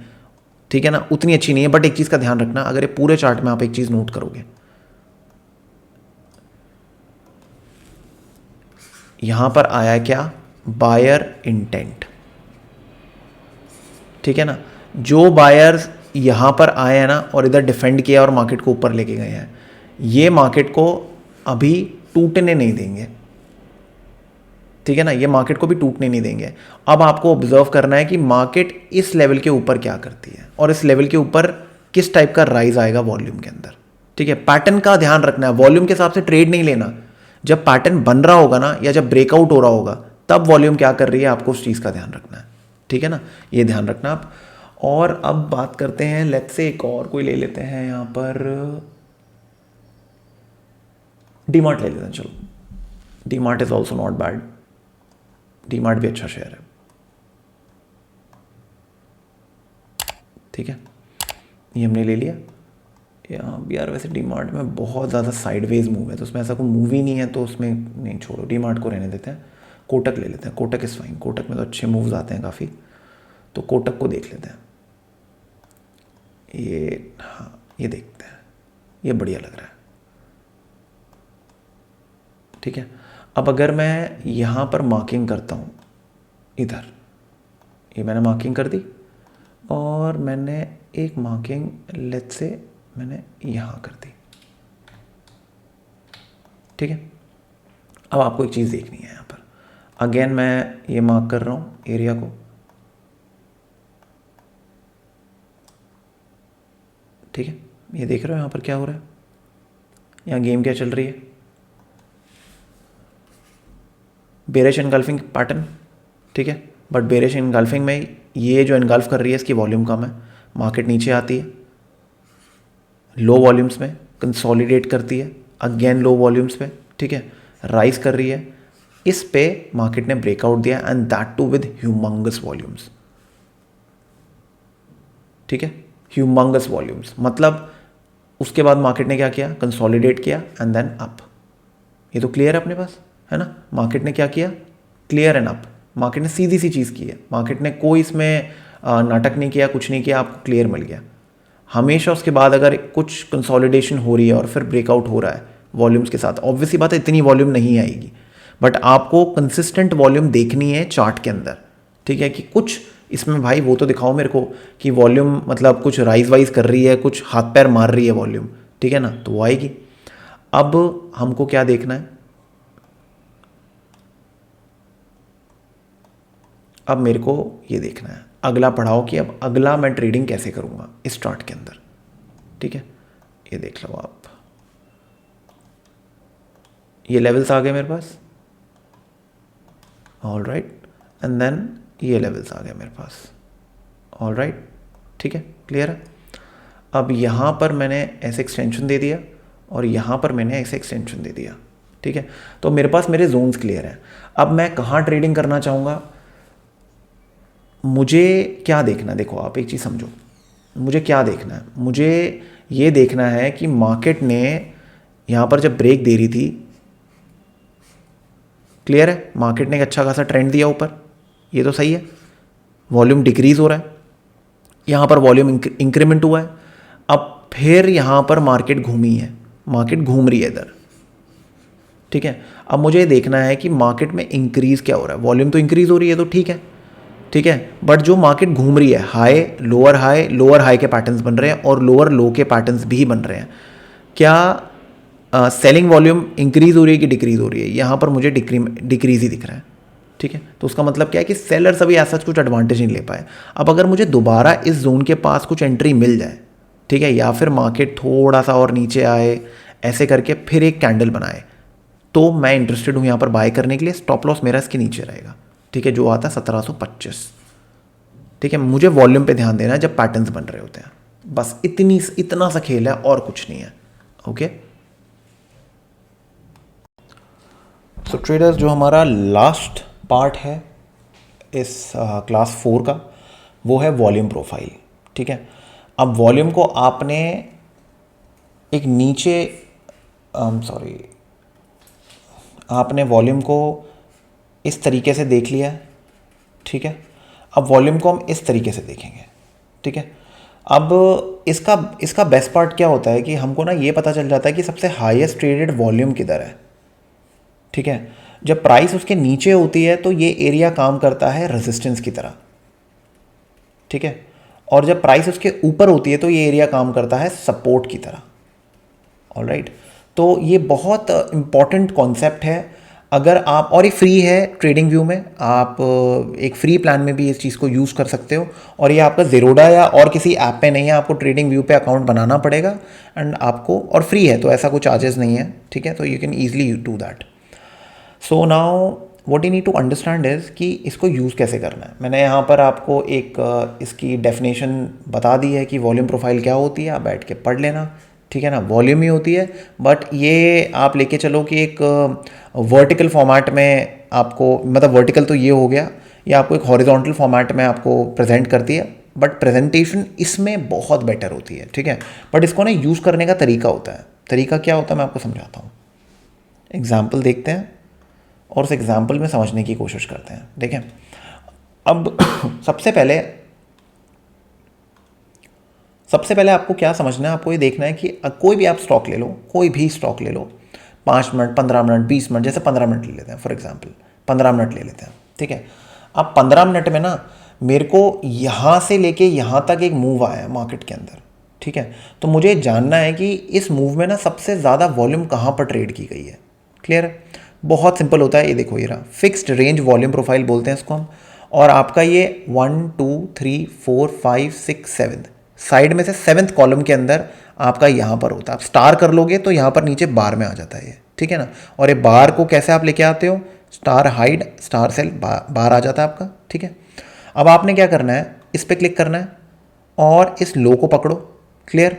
[SPEAKER 1] ठीक है ना, उतनी अच्छी नहीं है। बट एक चीज़ का ध्यान रखना, अगर ये पूरे चार्ट में आप एक चीज़ नोट करोगे, यहाँ पर आया क्या, बायर इंटेंट, ठीक है ना। जो बायर्स यहाँ पर आए हैं ना और इधर डिफेंड किया और मार्केट को ऊपर लेके गए हैं, ये मार्केट को अभी टूटने नहीं देंगे, ठीक है ना, ये मार्केट को भी टूटने नहीं देंगे। अब आपको ऑब्जर्व करना है कि मार्केट इस लेवल के ऊपर क्या करती है और इस लेवल के ऊपर किस टाइप का राइज आएगा वॉल्यूम के अंदर, ठीक है। पैटर्न का ध्यान रखना है, वॉल्यूम के हिसाब से ट्रेड नहीं लेना। जब पैटर्न बन रहा होगा ना, या जब ब्रेकआउट हो रहा होगा, तब वॉल्यूम क्या कर रही है, आपको उस चीज़ का ध्यान रखना है, ठीक है ना, ये ध्यान रखना आप। और अब बात करते हैं, लेट्स से एक और कोई ले लेते हैं, यहाँ पर डीमार्ट ले लेते हैं, चलो। DMart is also not bad, DMart भी अच्छा शेयर है, ठीक है, ये हमने ले लिया। यार वैसे डीमार्ट में बहुत ज़्यादा साइडवेज मूव है, तो उसमें ऐसा कोई मूव ही नहीं है, तो उसमें नहीं, छोड़ो, डीमार्ट को रहने देते हैं। कोटक ले लेते हैं, कोटक इज़ फाइन, कोटक में तो अच्छे मूव्स आते हैं काफ़ी, तो कोटक को देख लेते हैं। ये, हाँ, ये देखते हैं, ये बढ़िया लग रहा है, ठीक है। अब अगर मैं यहाँ पर मार्किंग करता हूँ, इधर ये मैंने मार्किंग कर दी, और मैंने एक मार्किंग लेट्स से मैंने यहाँ कर दी, ठीक है। अब आपको एक चीज़ देखनी है यहाँ पर, अगेन मैं ये मार्क कर रहा हूँ एरिया को, ठीक है। ये देख रहे हो यहाँ पर क्या हो रहा है, यहाँ गेम क्या चल रही है, बेरिश एनगल्फिंग पैटर्न, ठीक है। बट बेरिश एनगल्फिंग में ये जो एनगल्फ कर रही है, इसकी वॉल्यूम कम है, मार्केट नीचे आती है, लो वॉल्यूम्स में कंसोलिडेट करती है, अगेन लो वॉल्यूम्स पे, ठीक है, राइज कर रही है, इस पे मार्केट ने ब्रेकआउट दिया, and that too with humongous volumes, ठीक है, ह्यूमंगस वॉल्यूम्स। मतलब उसके बाद मार्केट ने क्या किया, कंसोलिडेट किया एंड देन अप। ये तो क्लियर है अपने पास, है ना। मार्केट ने क्या किया, क्लियर एंड अप, मार्केट ने सीधी सी चीज़ की है, मार्केट ने कोई इसमें नाटक नहीं किया, कुछ नहीं किया, आपको क्लियर मिल गया। हमेशा उसके बाद अगर कुछ कंसोलिडेशन हो रही है और फिर ब्रेकआउट हो रहा है वॉल्यूम्स के साथ, ऑब्वियसली बात है इतनी वॉल्यूम नहीं आएगी, बट आपको कंसिस्टेंट वॉल्यूम देखनी है चार्ट के अंदर, ठीक है, कि कुछ इसमें भाई वो तो दिखाओ मेरे को कि वॉल्यूम मतलब कुछ राइज वाइज कर रही है, कुछ हाथ पैर मार रही है वॉल्यूम, ठीक है ना, तो वो आएगी। अब हमको क्या देखना है, अब मेरे को ये देखना है अगला पढ़ाओ कि अब अगला मैं ट्रेडिंग कैसे करूँगा इस चार्ट के अंदर, ठीक है। ये देख लो आप, ये लेवल्स आ गए मेरे पास, ऑल राइट, एंड देन ये लेवल्स आ गए मेरे पास, ऑल राइट, ठीक है, क्लियर है। अब यहाँ पर मैंने ऐसे एक्सटेंशन दे दिया और यहाँ पर मैंने ऐसे एक्सटेंशन दे दिया, ठीक है। तो मेरे पास मेरे जोन्स क्लियर हैं। अब मैं कहाँ ट्रेडिंग करना चाहूँगा, मुझे क्या देखना है, देखो आप एक चीज़ समझो, मुझे क्या देखना है, मुझे ये देखना है कि मार्केट ने यहाँ पर जब ब्रेक दे रही थी, क्लियर है? मार्केट ने एक अच्छा खासा ट्रेंड दिया ऊपर, ये तो सही है। वॉल्यूम डिक्रीज हो रहा है, यहाँ पर वॉल्यूम इंक्रीमेंट हुआ है। अब फिर यहाँ पर मार्केट घूमी है, मार्केट घूम रही है इधर, ठीक है। अब मुझे ये देखना है कि मार्केट में इंक्रीज़ क्या हो रहा है। वॉल्यूम तो इंक्रीज़ हो रही है तो ठीक है, ठीक है, बट जो मार्केट घूम रही है, हाई लोअर हाई के पैटर्न्स बन रहे हैं और लोअर लो के पैटर्न्स भी बन रहे हैं। क्या सेलिंग वॉल्यूम इंक्रीज़ हो रही है कि डिक्रीज़ हो रही है? यहाँ पर मुझे डिक्रीज़ ही दिख रहा है, ठीक है। तो उसका मतलब क्या है कि सेलर्स अभी ऐसा कुछ एडवांटेज नहीं ले पाए। अब अगर मुझे दोबारा इस जोन के पास कुछ एंट्री मिल जाए, ठीक है, या फिर मार्केट थोड़ा सा और नीचे आए, ऐसे करके फिर एक कैंडल बनाए, तो मैं इंटरेस्टेड हूँ यहाँ पर बाय करने के लिए। स्टॉप लॉस मेरा इसके नीचे रहेगा, ठीक है, जो आता है 1725, ठीक है। मुझे वॉल्यूम पे ध्यान देना है जब पैटर्न्स बन रहे होते हैं, बस इतना सा खेल है और कुछ नहीं है, ओके। सो ट्रेडर्स, जो हमारा लास्ट पार्ट है इस क्लास 4 का, वो है वॉल्यूम प्रोफाइल, ठीक है। अब वॉल्यूम को आपने एक नीचे आपने वॉल्यूम को इस तरीके से देख लिया है, ठीक है। अब वॉल्यूम को हम इस तरीके से देखेंगे, ठीक है। अब इसका बेस्ट पार्ट क्या होता है कि हमको ना ये पता चल जाता है कि सबसे हाईएस्ट ट्रेडेड वॉल्यूम किधर है, ठीक है। जब प्राइस उसके नीचे होती है तो ये एरिया काम करता है रेजिस्टेंस की तरह, ठीक है, और जब प्राइस उसके ऊपर होती है तो ये एरिया काम करता है सपोर्ट की तरह, ऑलराइट। तो ये बहुत इंपॉर्टेंट कॉन्सेप्ट है। अगर आप, और ये फ्री है ट्रेडिंग व्यू में, आप एक फ्री प्लान में भी इस चीज़ को यूज़ कर सकते हो, और ये आपका ज़ेरोडा या और किसी ऐप पे नहीं है, आपको ट्रेडिंग व्यू पे अकाउंट बनाना पड़ेगा, एंड आपको, और फ्री है तो ऐसा कोई चार्जेस नहीं है, ठीक है। तो you can easily do that. So now what you need to understand is कि इसको यूज़ कैसे करना है। मैंने यहाँ पर आपको एक इसकी डेफिनेशन बता दी है कि वॉल्यूम प्रोफाइल क्या होती है, आप बैठ के पढ़ लेना, ठीक है ना। वॉल्यूम ही होती है, बट ये आप लेके चलो कि एक वर्टिकल फॉर्मेट में आपको, मतलब वर्टिकल तो ये हो गया, या आपको एक हॉरिजॉन्टल फॉर्मेट में आपको प्रेजेंट करती है, बट प्रेजेंटेशन इसमें बहुत बेटर होती है, ठीक है। बट इसको ना यूज़ करने का तरीका होता है। तरीका क्या होता है मैं आपको समझाता हूँ। एग्जाम्पल देखते हैं और उस एग्जाम्पल में समझने की कोशिश करते हैं, ठीक है। अब सबसे पहले आपको क्या समझना है, आपको ये देखना है कि कोई भी आप स्टॉक ले लो, कोई भी स्टॉक ले लो, 5 मिनट, 15 मिनट, 20 मिनट, जैसे 15 मिनट ले लेते हैं फॉर एग्जांपल, 15 मिनट ले लेते हैं, ठीक है। अब 15 मिनट में ना मेरे को यहाँ से लेके यहाँ तक एक मूव आया है मार्केट के अंदर, ठीक है। तो मुझे जानना है कि इस मूव में ना सबसे ज़्यादा वॉल्यूम कहाँ पर ट्रेड की गई है। क्लियर है? बहुत सिंपल होता है, ये देखो, ये रहा फिक्स्ड रेंज वॉल्यूम प्रोफाइल बोलते हैं इसको हम। और आपका ये 1 2 3 4 5 6 7 साइड में से 7th कॉलम के अंदर आपका यहाँ पर होता है। आप स्टार कर लोगे तो यहाँ पर नीचे बार में आ जाता है ये, ठीक है ना। और ये बार को कैसे आप लेके आते हो, स्टार हाइड, स्टार सेल, बार आ जाता है आपका, ठीक है। अब आपने क्या करना है, इस पर क्लिक करना है और इस लो को पकड़ो। क्लियर?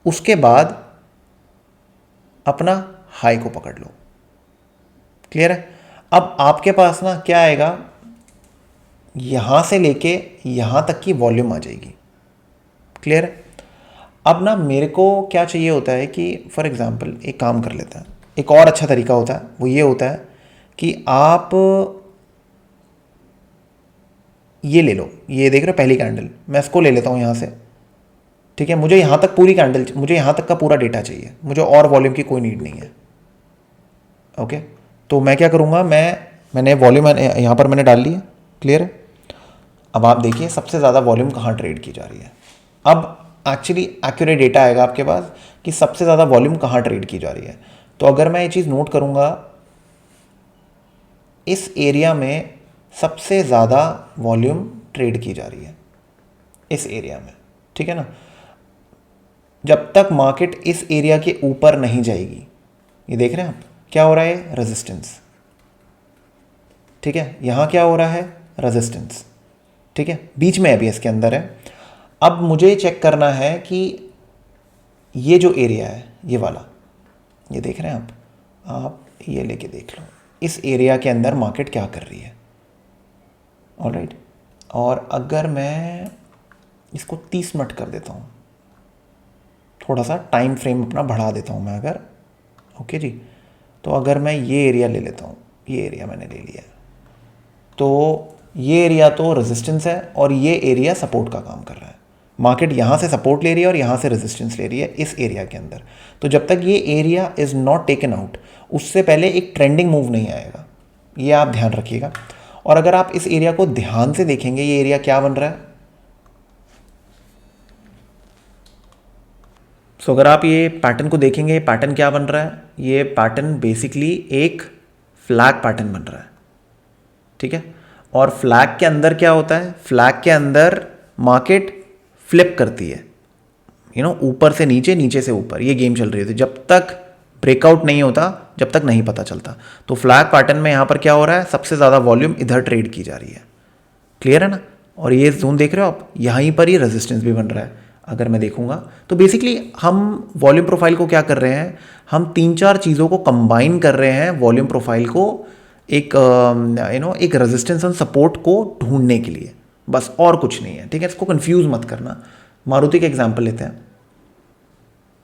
[SPEAKER 1] उसके बाद अपना हाई को पकड़ लो। क्लियर है? अब आपके पास ना क्या आएगा, यहां से लेके यहां तक की वॉल्यूम आ जाएगी। क्लियर है? अब ना मेरे को क्या चाहिए होता है कि फॉर एग्जांपल एक काम कर लेते हैं, एक और अच्छा तरीका होता है, वो ये होता है कि आप ये ले लो, ये देख रहे हो पहली कैंडल, मैं इसको ले लेता हूँ यहाँ से, ठीक है। मुझे यहाँ तक पूरी कैंडल, मुझे यहाँ तक का पूरा डेटा चाहिए, मुझे और वॉल्यूम की कोई नीड नहीं है। ओके, तो मैं क्या करूँगा, मैंने वॉल्यूम यहाँ पर मैंने डाल ली है। क्लियर है? अब आप देखिए सबसे ज़्यादा वॉल्यूम कहाँ ट्रेड की जा रही है। अब एक्चुअली एक्यूरेट डेटा आएगा आपके पास कि सबसे ज़्यादा वॉल्यूम कहाँ ट्रेड की जा रही है। तो अगर मैं ये चीज़ नोट करूँगा, इस एरिया में सबसे ज़्यादा वॉल्यूम ट्रेड की जा रही है, इस एरिया में, ठीक है ना। जब तक मार्केट इस एरिया के ऊपर नहीं जाएगी, ये देख रहे हैं आप क्या हो रहा है, रेजिस्टेंस, ठीक है। यहाँ क्या हो रहा है, रेजिस्टेंस, ठीक है, बीच में अभी इसके अंदर है। अब मुझे चेक करना है कि ये जो एरिया है, ये वाला, ये देख रहे हैं आप ये लेके देख लो, इस एरिया के अंदर मार्केट क्या कर रही है। ऑलराइट, और अगर मैं इसको 30 मिनट कर देता हूँ, थोड़ा सा टाइम फ्रेम अपना बढ़ा देता हूँ मैं, अगर ओके जी, तो अगर मैं ये एरिया ले लेता हूँ, ये एरिया मैंने ले लिया है। तो ये एरिया तो रेजिस्टेंस है और ये एरिया सपोर्ट का काम कर रहा है। मार्केट यहाँ से सपोर्ट ले रही है और यहाँ से रेजिस्टेंस ले रही है इस एरिया के अंदर। तो जब तक ये area is not taken out, उससे पहले एक ट्रेंडिंग मूव नहीं आएगा, ये आप ध्यान रखिएगा। और अगर आप इस एरिया को ध्यान से देखेंगे, ये एरिया क्या बन रहा है। सो अगर आप ये पैटर्न को देखेंगे, पैटर्न क्या बन रहा है, ये पैटर्न बेसिकली एक फ्लैग पैटर्न बन रहा है, ठीक है। और फ्लैग के अंदर क्या होता है, फ्लैग के अंदर मार्केट फ्लिप करती है, ऊपर से नीचे, नीचे से ऊपर, ये गेम चल रही थी। जब तक ब्रेकआउट नहीं होता, जब तक नहीं पता चलता। तो फ्लैग पैटर्न में यहाँ पर क्या हो रहा है, सबसे ज़्यादा वॉल्यूम इधर ट्रेड की जा रही है, क्लियर है ना। और ये जोन देख रहे हो आप, यहीं पर ही रेजिस्टेंस भी बन रहा है। अगर मैं देखूंगा तो बेसिकली हम वॉल्यूम प्रोफाइल को क्या कर रहे हैं, हम 3-4 चीज़ों को कंबाइन कर रहे हैं वॉल्यूम प्रोफाइल को एक एक रेजिस्टेंस और सपोर्ट को ढूंढने के लिए, बस, और कुछ नहीं है, ठीक है। इसको कंफ्यूज मत करना। मारुति का एग्जांपल लेते हैं,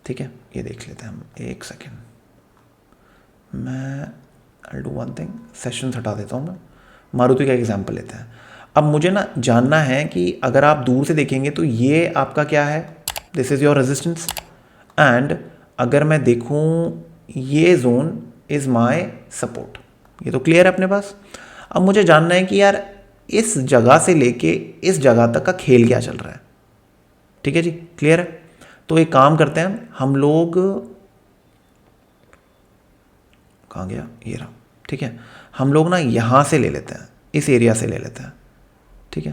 [SPEAKER 1] ठीक है, ये देख लेते हैं हम। एक सेकेंड, मैं I do one thing, session हटा देता हूँ मैं। मारुति का एग्जांपल लेते हैं। अब मुझे ना जानना है कि अगर आप दूर से देखेंगे तो ये आपका क्या है, this is your resistance, and अगर मैं देखूँ ये जोन इज़ माय सपोर्ट। ये तो क्लियर है अपने पास। अब मुझे जानना है कि यार इस जगह से लेके इस जगह तक का खेल क्या चल रहा है, ठीक है जी, क्लियर है। तो एक काम करते हैं हम लोग, कहाँ गया, ये रहा, ठीक है। हम लोग ना यहाँ से ले लेते हैं, इस एरिया से ले लेते हैं, ठीक है।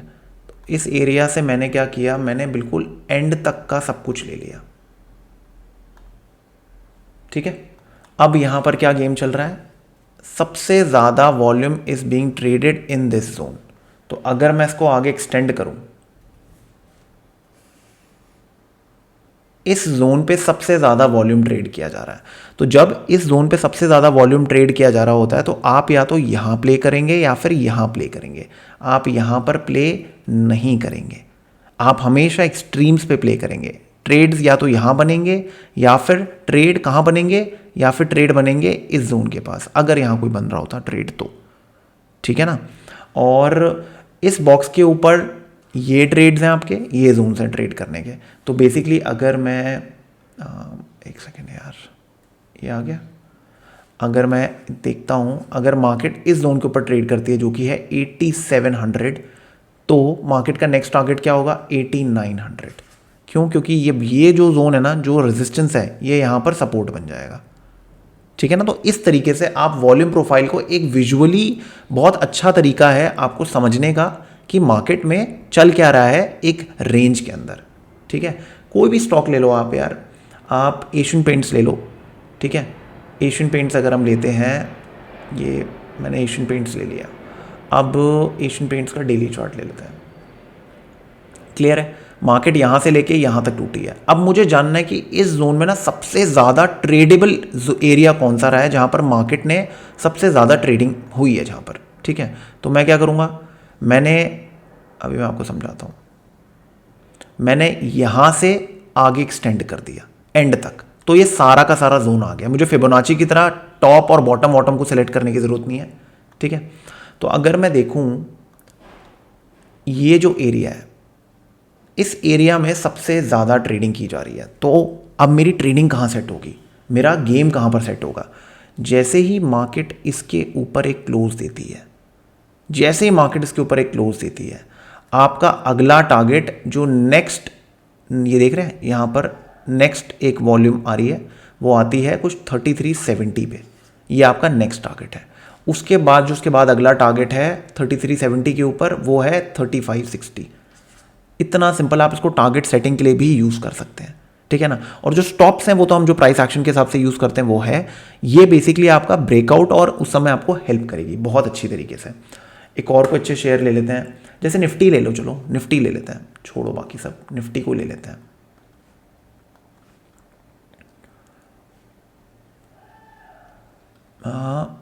[SPEAKER 1] तो इस एरिया से मैंने क्या किया, मैंने बिल्कुल एंड तक का सब कुछ ले लिया, ठीक है। अब यहाँ पर क्या गेम चल रहा है, सबसे ज़्यादा volume is being traded in this zone. तो अगर मैं इसको आगे एक्सटेंड करूं, इस जोन पे सबसे ज़्यादा वॉल्यूम ट्रेड किया जा रहा है। तो जब इस जोन पे सबसे ज़्यादा वॉल्यूम ट्रेड किया जा रहा होता है तो आप या तो यहाँ प्ले करेंगे या फिर यहाँ प्ले करेंगे। आप यहाँ पर प्ले नहीं करेंगे, आप हमेशा एक्सट्रीम्स पे प्ले करेंगे। ट्रेड्स या तो यहाँ बनेंगे या फिर ट्रेड कहाँ बनेंगे, या फिर ट्रेड बनेंगे इस जोन के पास, अगर यहाँ कोई बन रहा होता ट्रेड तो, ठीक है ना। और इस बॉक्स के ऊपर ये ट्रेड्स हैं आपके, ये जोन्स हैं ट्रेड करने के। तो बेसिकली अगर मैं एक सेकेंड यार, ये आ गया, अगर मैं देखता हूँ, अगर मार्केट इस जोन के ऊपर ट्रेड करती है जो कि है 8700, तो मार्केट का नेक्स्ट टारगेट क्या होगा, 8900। क्यों, क्योंकि ये जो जोन है ना, जो रेजिस्टेंस है, ये यहाँ पर सपोर्ट बन जाएगा, ठीक है ना। तो इस तरीके से आप वॉल्यूम प्रोफाइल को एक विजुअली बहुत अच्छा तरीका है आपको समझने का कि मार्केट में चल क्या रहा है एक रेंज के अंदर, ठीक है। कोई भी स्टॉक ले लो आप यार, आप एशियन पेंट्स ले लो, ठीक है। एशियन पेंट्स अगर हम लेते हैं, ये मैंने एशियन पेंट्स ले लिया। अब एशियन पेंट्स का डेली चार्ट ले लेते हैं, क्लियर है। मार्केट यहाँ से लेके यहाँ तक टूटी है। अब मुझे जानना है कि इस जोन में ना सबसे ज़्यादा ट्रेडेबल एरिया कौन सा रहा है, जहाँ पर मार्केट ने सबसे ज़्यादा ट्रेडिंग हुई है जहाँ पर, ठीक है। तो मैं क्या करूँगा, मैंने अभी मैं आपको समझाता हूँ, मैंने यहाँ से आगे एक्सटेंड कर दिया एंड तक, तो ये सारा का सारा जोन आ गया। मुझे फिबोनाची की तरह टॉप और बॉटम बॉटम को सेलेक्ट करने की ज़रूरत नहीं है, ठीक है। तो अगर मैं देखूँ ये जो एरिया है, इस एरिया में सबसे ज़्यादा ट्रेडिंग की जा रही है, तो अब मेरी ट्रेडिंग कहाँ सेट होगी, मेरा गेम कहाँ पर सेट होगा। जैसे ही मार्केट इसके ऊपर एक क्लोज देती है, जैसे ही मार्केट इसके ऊपर एक क्लोज देती है, आपका अगला टारगेट जो नेक्स्ट, ये देख रहे हैं यहाँ पर नेक्स्ट एक वॉल्यूम आ रही है, वो आती है कुछ 3370 पे, ये आपका नेक्स्ट टारगेट है। उसके बाद जो उसके बाद अगला टारगेट है 3370 के ऊपर, वो है 3560। इतना सिंपल, आप इसको टारगेट सेटिंग के लिए भी यूज़ कर सकते हैं, ठीक है ना। और जो स्टॉप्स हैं वो तो हम जो प्राइस एक्शन के हिसाब से यूज़ करते हैं वो है, ये बेसिकली आपका ब्रेकआउट और उस समय आपको हेल्प करेगी बहुत अच्छी तरीके से। एक और कोई अच्छे शेयर ले लेते हैं, जैसे निफ्टी ले लो, चलो निफ्टी ले लेते हैं, छोड़ो बाकी सब, निफ्टी को ले लेते हैं।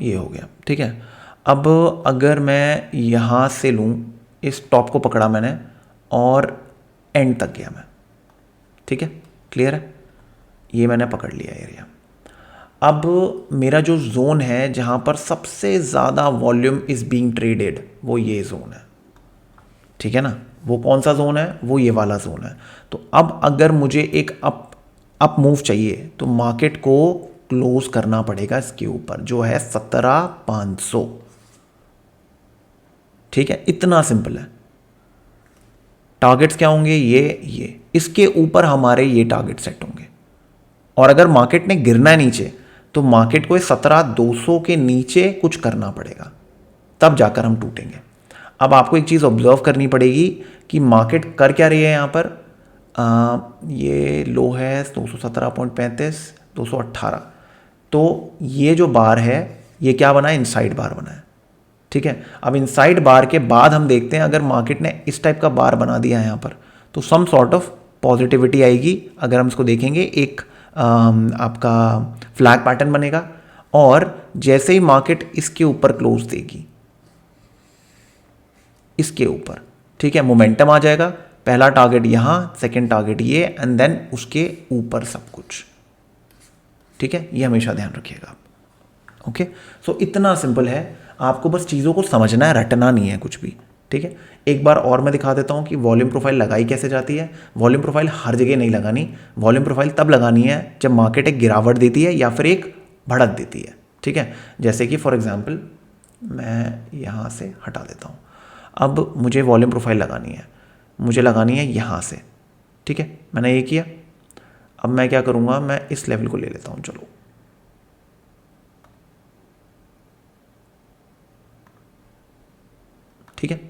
[SPEAKER 1] ये हो गया, ठीक है। अब अगर मैं यहाँ से लूँ, इस टॉप को पकड़ा मैंने और एंड तक गया मैं, ठीक है, क्लियर है, ये मैंने पकड़ लिया एरिया। अब मेरा जो जोन है जहाँ पर सबसे ज़्यादा वॉल्यूम इज़ बीइंग ट्रेडेड, वो ये जोन है, ठीक है ना। वो कौन सा जोन है? वो ये वाला जोन है। तो अब अगर मुझे एक अप मूव चाहिए तो मार्केट को क्लोज करना पड़ेगा इसके ऊपर, जो है 17,500, ठीक है। इतना सिंपल है। टारगेट्स क्या होंगे? ये इसके ऊपर हमारे ये टारगेट सेट होंगे। और अगर मार्केट ने गिरना है नीचे तो मार्केट को 17,200 के नीचे कुछ करना पड़ेगा, तब जाकर हम टूटेंगे। अब आपको एक चीज़ ऑब्जर्व करनी पड़ेगी कि मार्केट कर क्या रही है यहाँ पर। ये लो है 217.35, 218। तो ये जो बार है ये क्या बना है? इनसाइड बार बना है, ठीक है। अब इनसाइड बार के बाद हम देखते हैं अगर मार्केट ने इस टाइप का बार बना दिया है यहाँ पर तो सम सॉर्ट ऑफ पॉजिटिविटी आएगी। अगर हम इसको देखेंगे एक आपका फ्लैग पैटर्न बनेगा और जैसे ही मार्केट इसके ऊपर क्लोज देगी, इसके ऊपर, ठीक है, मोमेंटम आ जाएगा। पहला टारगेट यहां, सेकंड टारगेट ये, एंड देन उसके ऊपर सब कुछ, ठीक है। ये हमेशा ध्यान रखिएगा आप। ओके, सो इतना सिंपल है। आपको बस चीज़ों को समझना है, रटना नहीं है कुछ भी, ठीक है। एक बार और मैं दिखा देता हूं कि वॉल्यूम प्रोफाइल लगाई कैसे जाती है। वॉल्यूम प्रोफाइल हर जगह नहीं लगानी। वॉल्यूम प्रोफाइल तब लगानी है जब मार्केट एक गिरावट देती है या फिर एक बढ़त देती है, ठीक है। जैसे कि फॉर एग्जाम्पल मैं यहाँ से हटा देता हूँ। अब मुझे वॉल्यूम प्रोफाइल लगानी है, मुझे लगानी है यहाँ से, ठीक है। मैंने ये किया। अब मैं क्या करूँगा, मैं इस लेवल को ले लेता हूँ, चलो, ठीक है।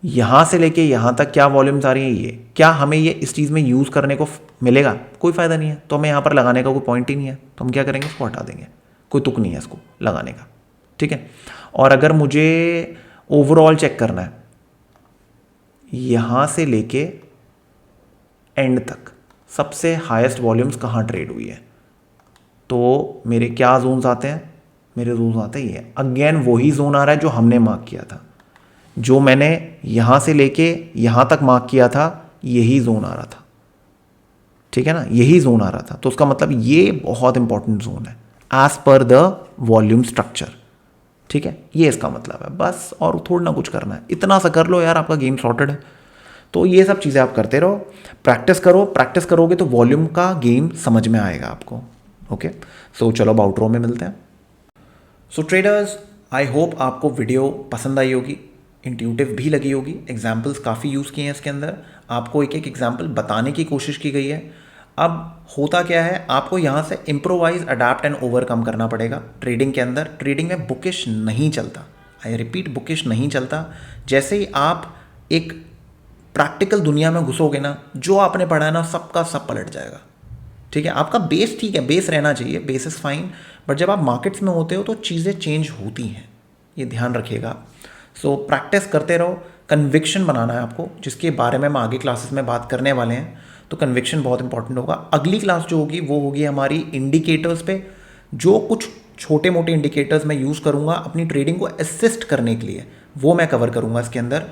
[SPEAKER 1] यहाँ से लेके यहाँ तक क्या वॉल्यूम्स आ रही हैं, ये क्या हमें ये इस चीज़ में यूज़ करने को मिलेगा? कोई फ़ायदा नहीं है। तो हमें यहाँ पर लगाने का कोई पॉइंट ही नहीं है। तो हम क्या करेंगे, इसको हटा देंगे। कोई तुक नहीं है इसको लगाने का, ठीक है। और अगर मुझे ओवरऑल चेक करना है, यहाँ से लेके एंड तक सबसे हाईएस्ट वॉल्यूम्स कहाँ ट्रेड हुई है, तो मेरे क्या जोन्स आते हैं? मेरे जोन्स आते हैं ये। अगेन वही जोन आ रहा है जो हमने मार्क किया था, जो मैंने यहाँ से लेके यहाँ तक मार्क किया था, यही जोन आ रहा था, ठीक है ना। यही जोन आ रहा था। तो उसका मतलब ये बहुत इंपॉर्टेंट जोन है as per the volume structure, ठीक है। ये इसका मतलब है बस, और थोड़ा ना कुछ करना है। इतना सा कर लो यार, आपका गेम सॉर्टेड है। तो ये सब चीज़ें आप करते रहो, प्रैक्टिस करो। प्रैक्टिस करोगे तो वॉल्यूम का गेम समझ में आएगा आपको। ओके, सो चलो अब आउटरो में मिलते हैं। सो ट्रेडर्स, आई होप आपको वीडियो पसंद आई होगी, इंट्यूटिव भी लगी होगी। एग्जाम्पल्स काफ़ी यूज़ किए हैं इसके अंदर, आपको एक एक एग्जाम्पल बताने की कोशिश की गई है। अब होता क्या है, आपको यहाँ से इम्प्रोवाइज, अडैप्ट एंड ओवरकम करना पड़ेगा ट्रेडिंग के अंदर। ट्रेडिंग में बुकिश नहीं चलता, आई रिपीट, बुकिश नहीं चलता। जैसे ही आप एक प्रैक्टिकल दुनिया में घुसोगे ना, जो आपने पढ़ा है ना सबका सब पलट जाएगा, ठीक है। आपका बेस ठीक है, बेस रहना चाहिए, बेस इज़ फाइन, बट जब आप मार्केट्स में होते हो तो चीज़ें चेंज होती हैं, ये ध्यान रखिएगा। सो प्रैक्टिस करते रहो। कन्विक्शन बनाना है आपको, जिसके बारे में हम आगे क्लासेस में बात करने वाले हैं। तो कन्विक्शन बहुत इंपॉर्टेंट होगा। अगली क्लास जो होगी वो होगी हमारी इंडिकेटर्स पे। जो कुछ छोटे मोटे इंडिकेटर्स मैं यूज़ करूँगा अपनी ट्रेडिंग को असिस्ट करने के लिए, वो मैं कवर करूँगा इसके अंदर।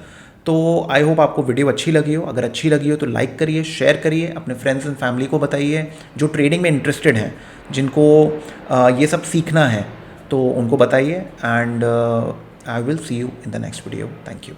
[SPEAKER 1] तो आई होप आपको वीडियो अच्छी लगी हो। अगर अच्छी लगी हो तो लाइक करिए, शेयर करिए, अपने फ्रेंड्स एंड फैमिली को बताइए जो ट्रेडिंग में इंटरेस्टेड हैं, जिनको ये सब सीखना है, तो उनको बताइए। And I will see you in the next video. Thank you.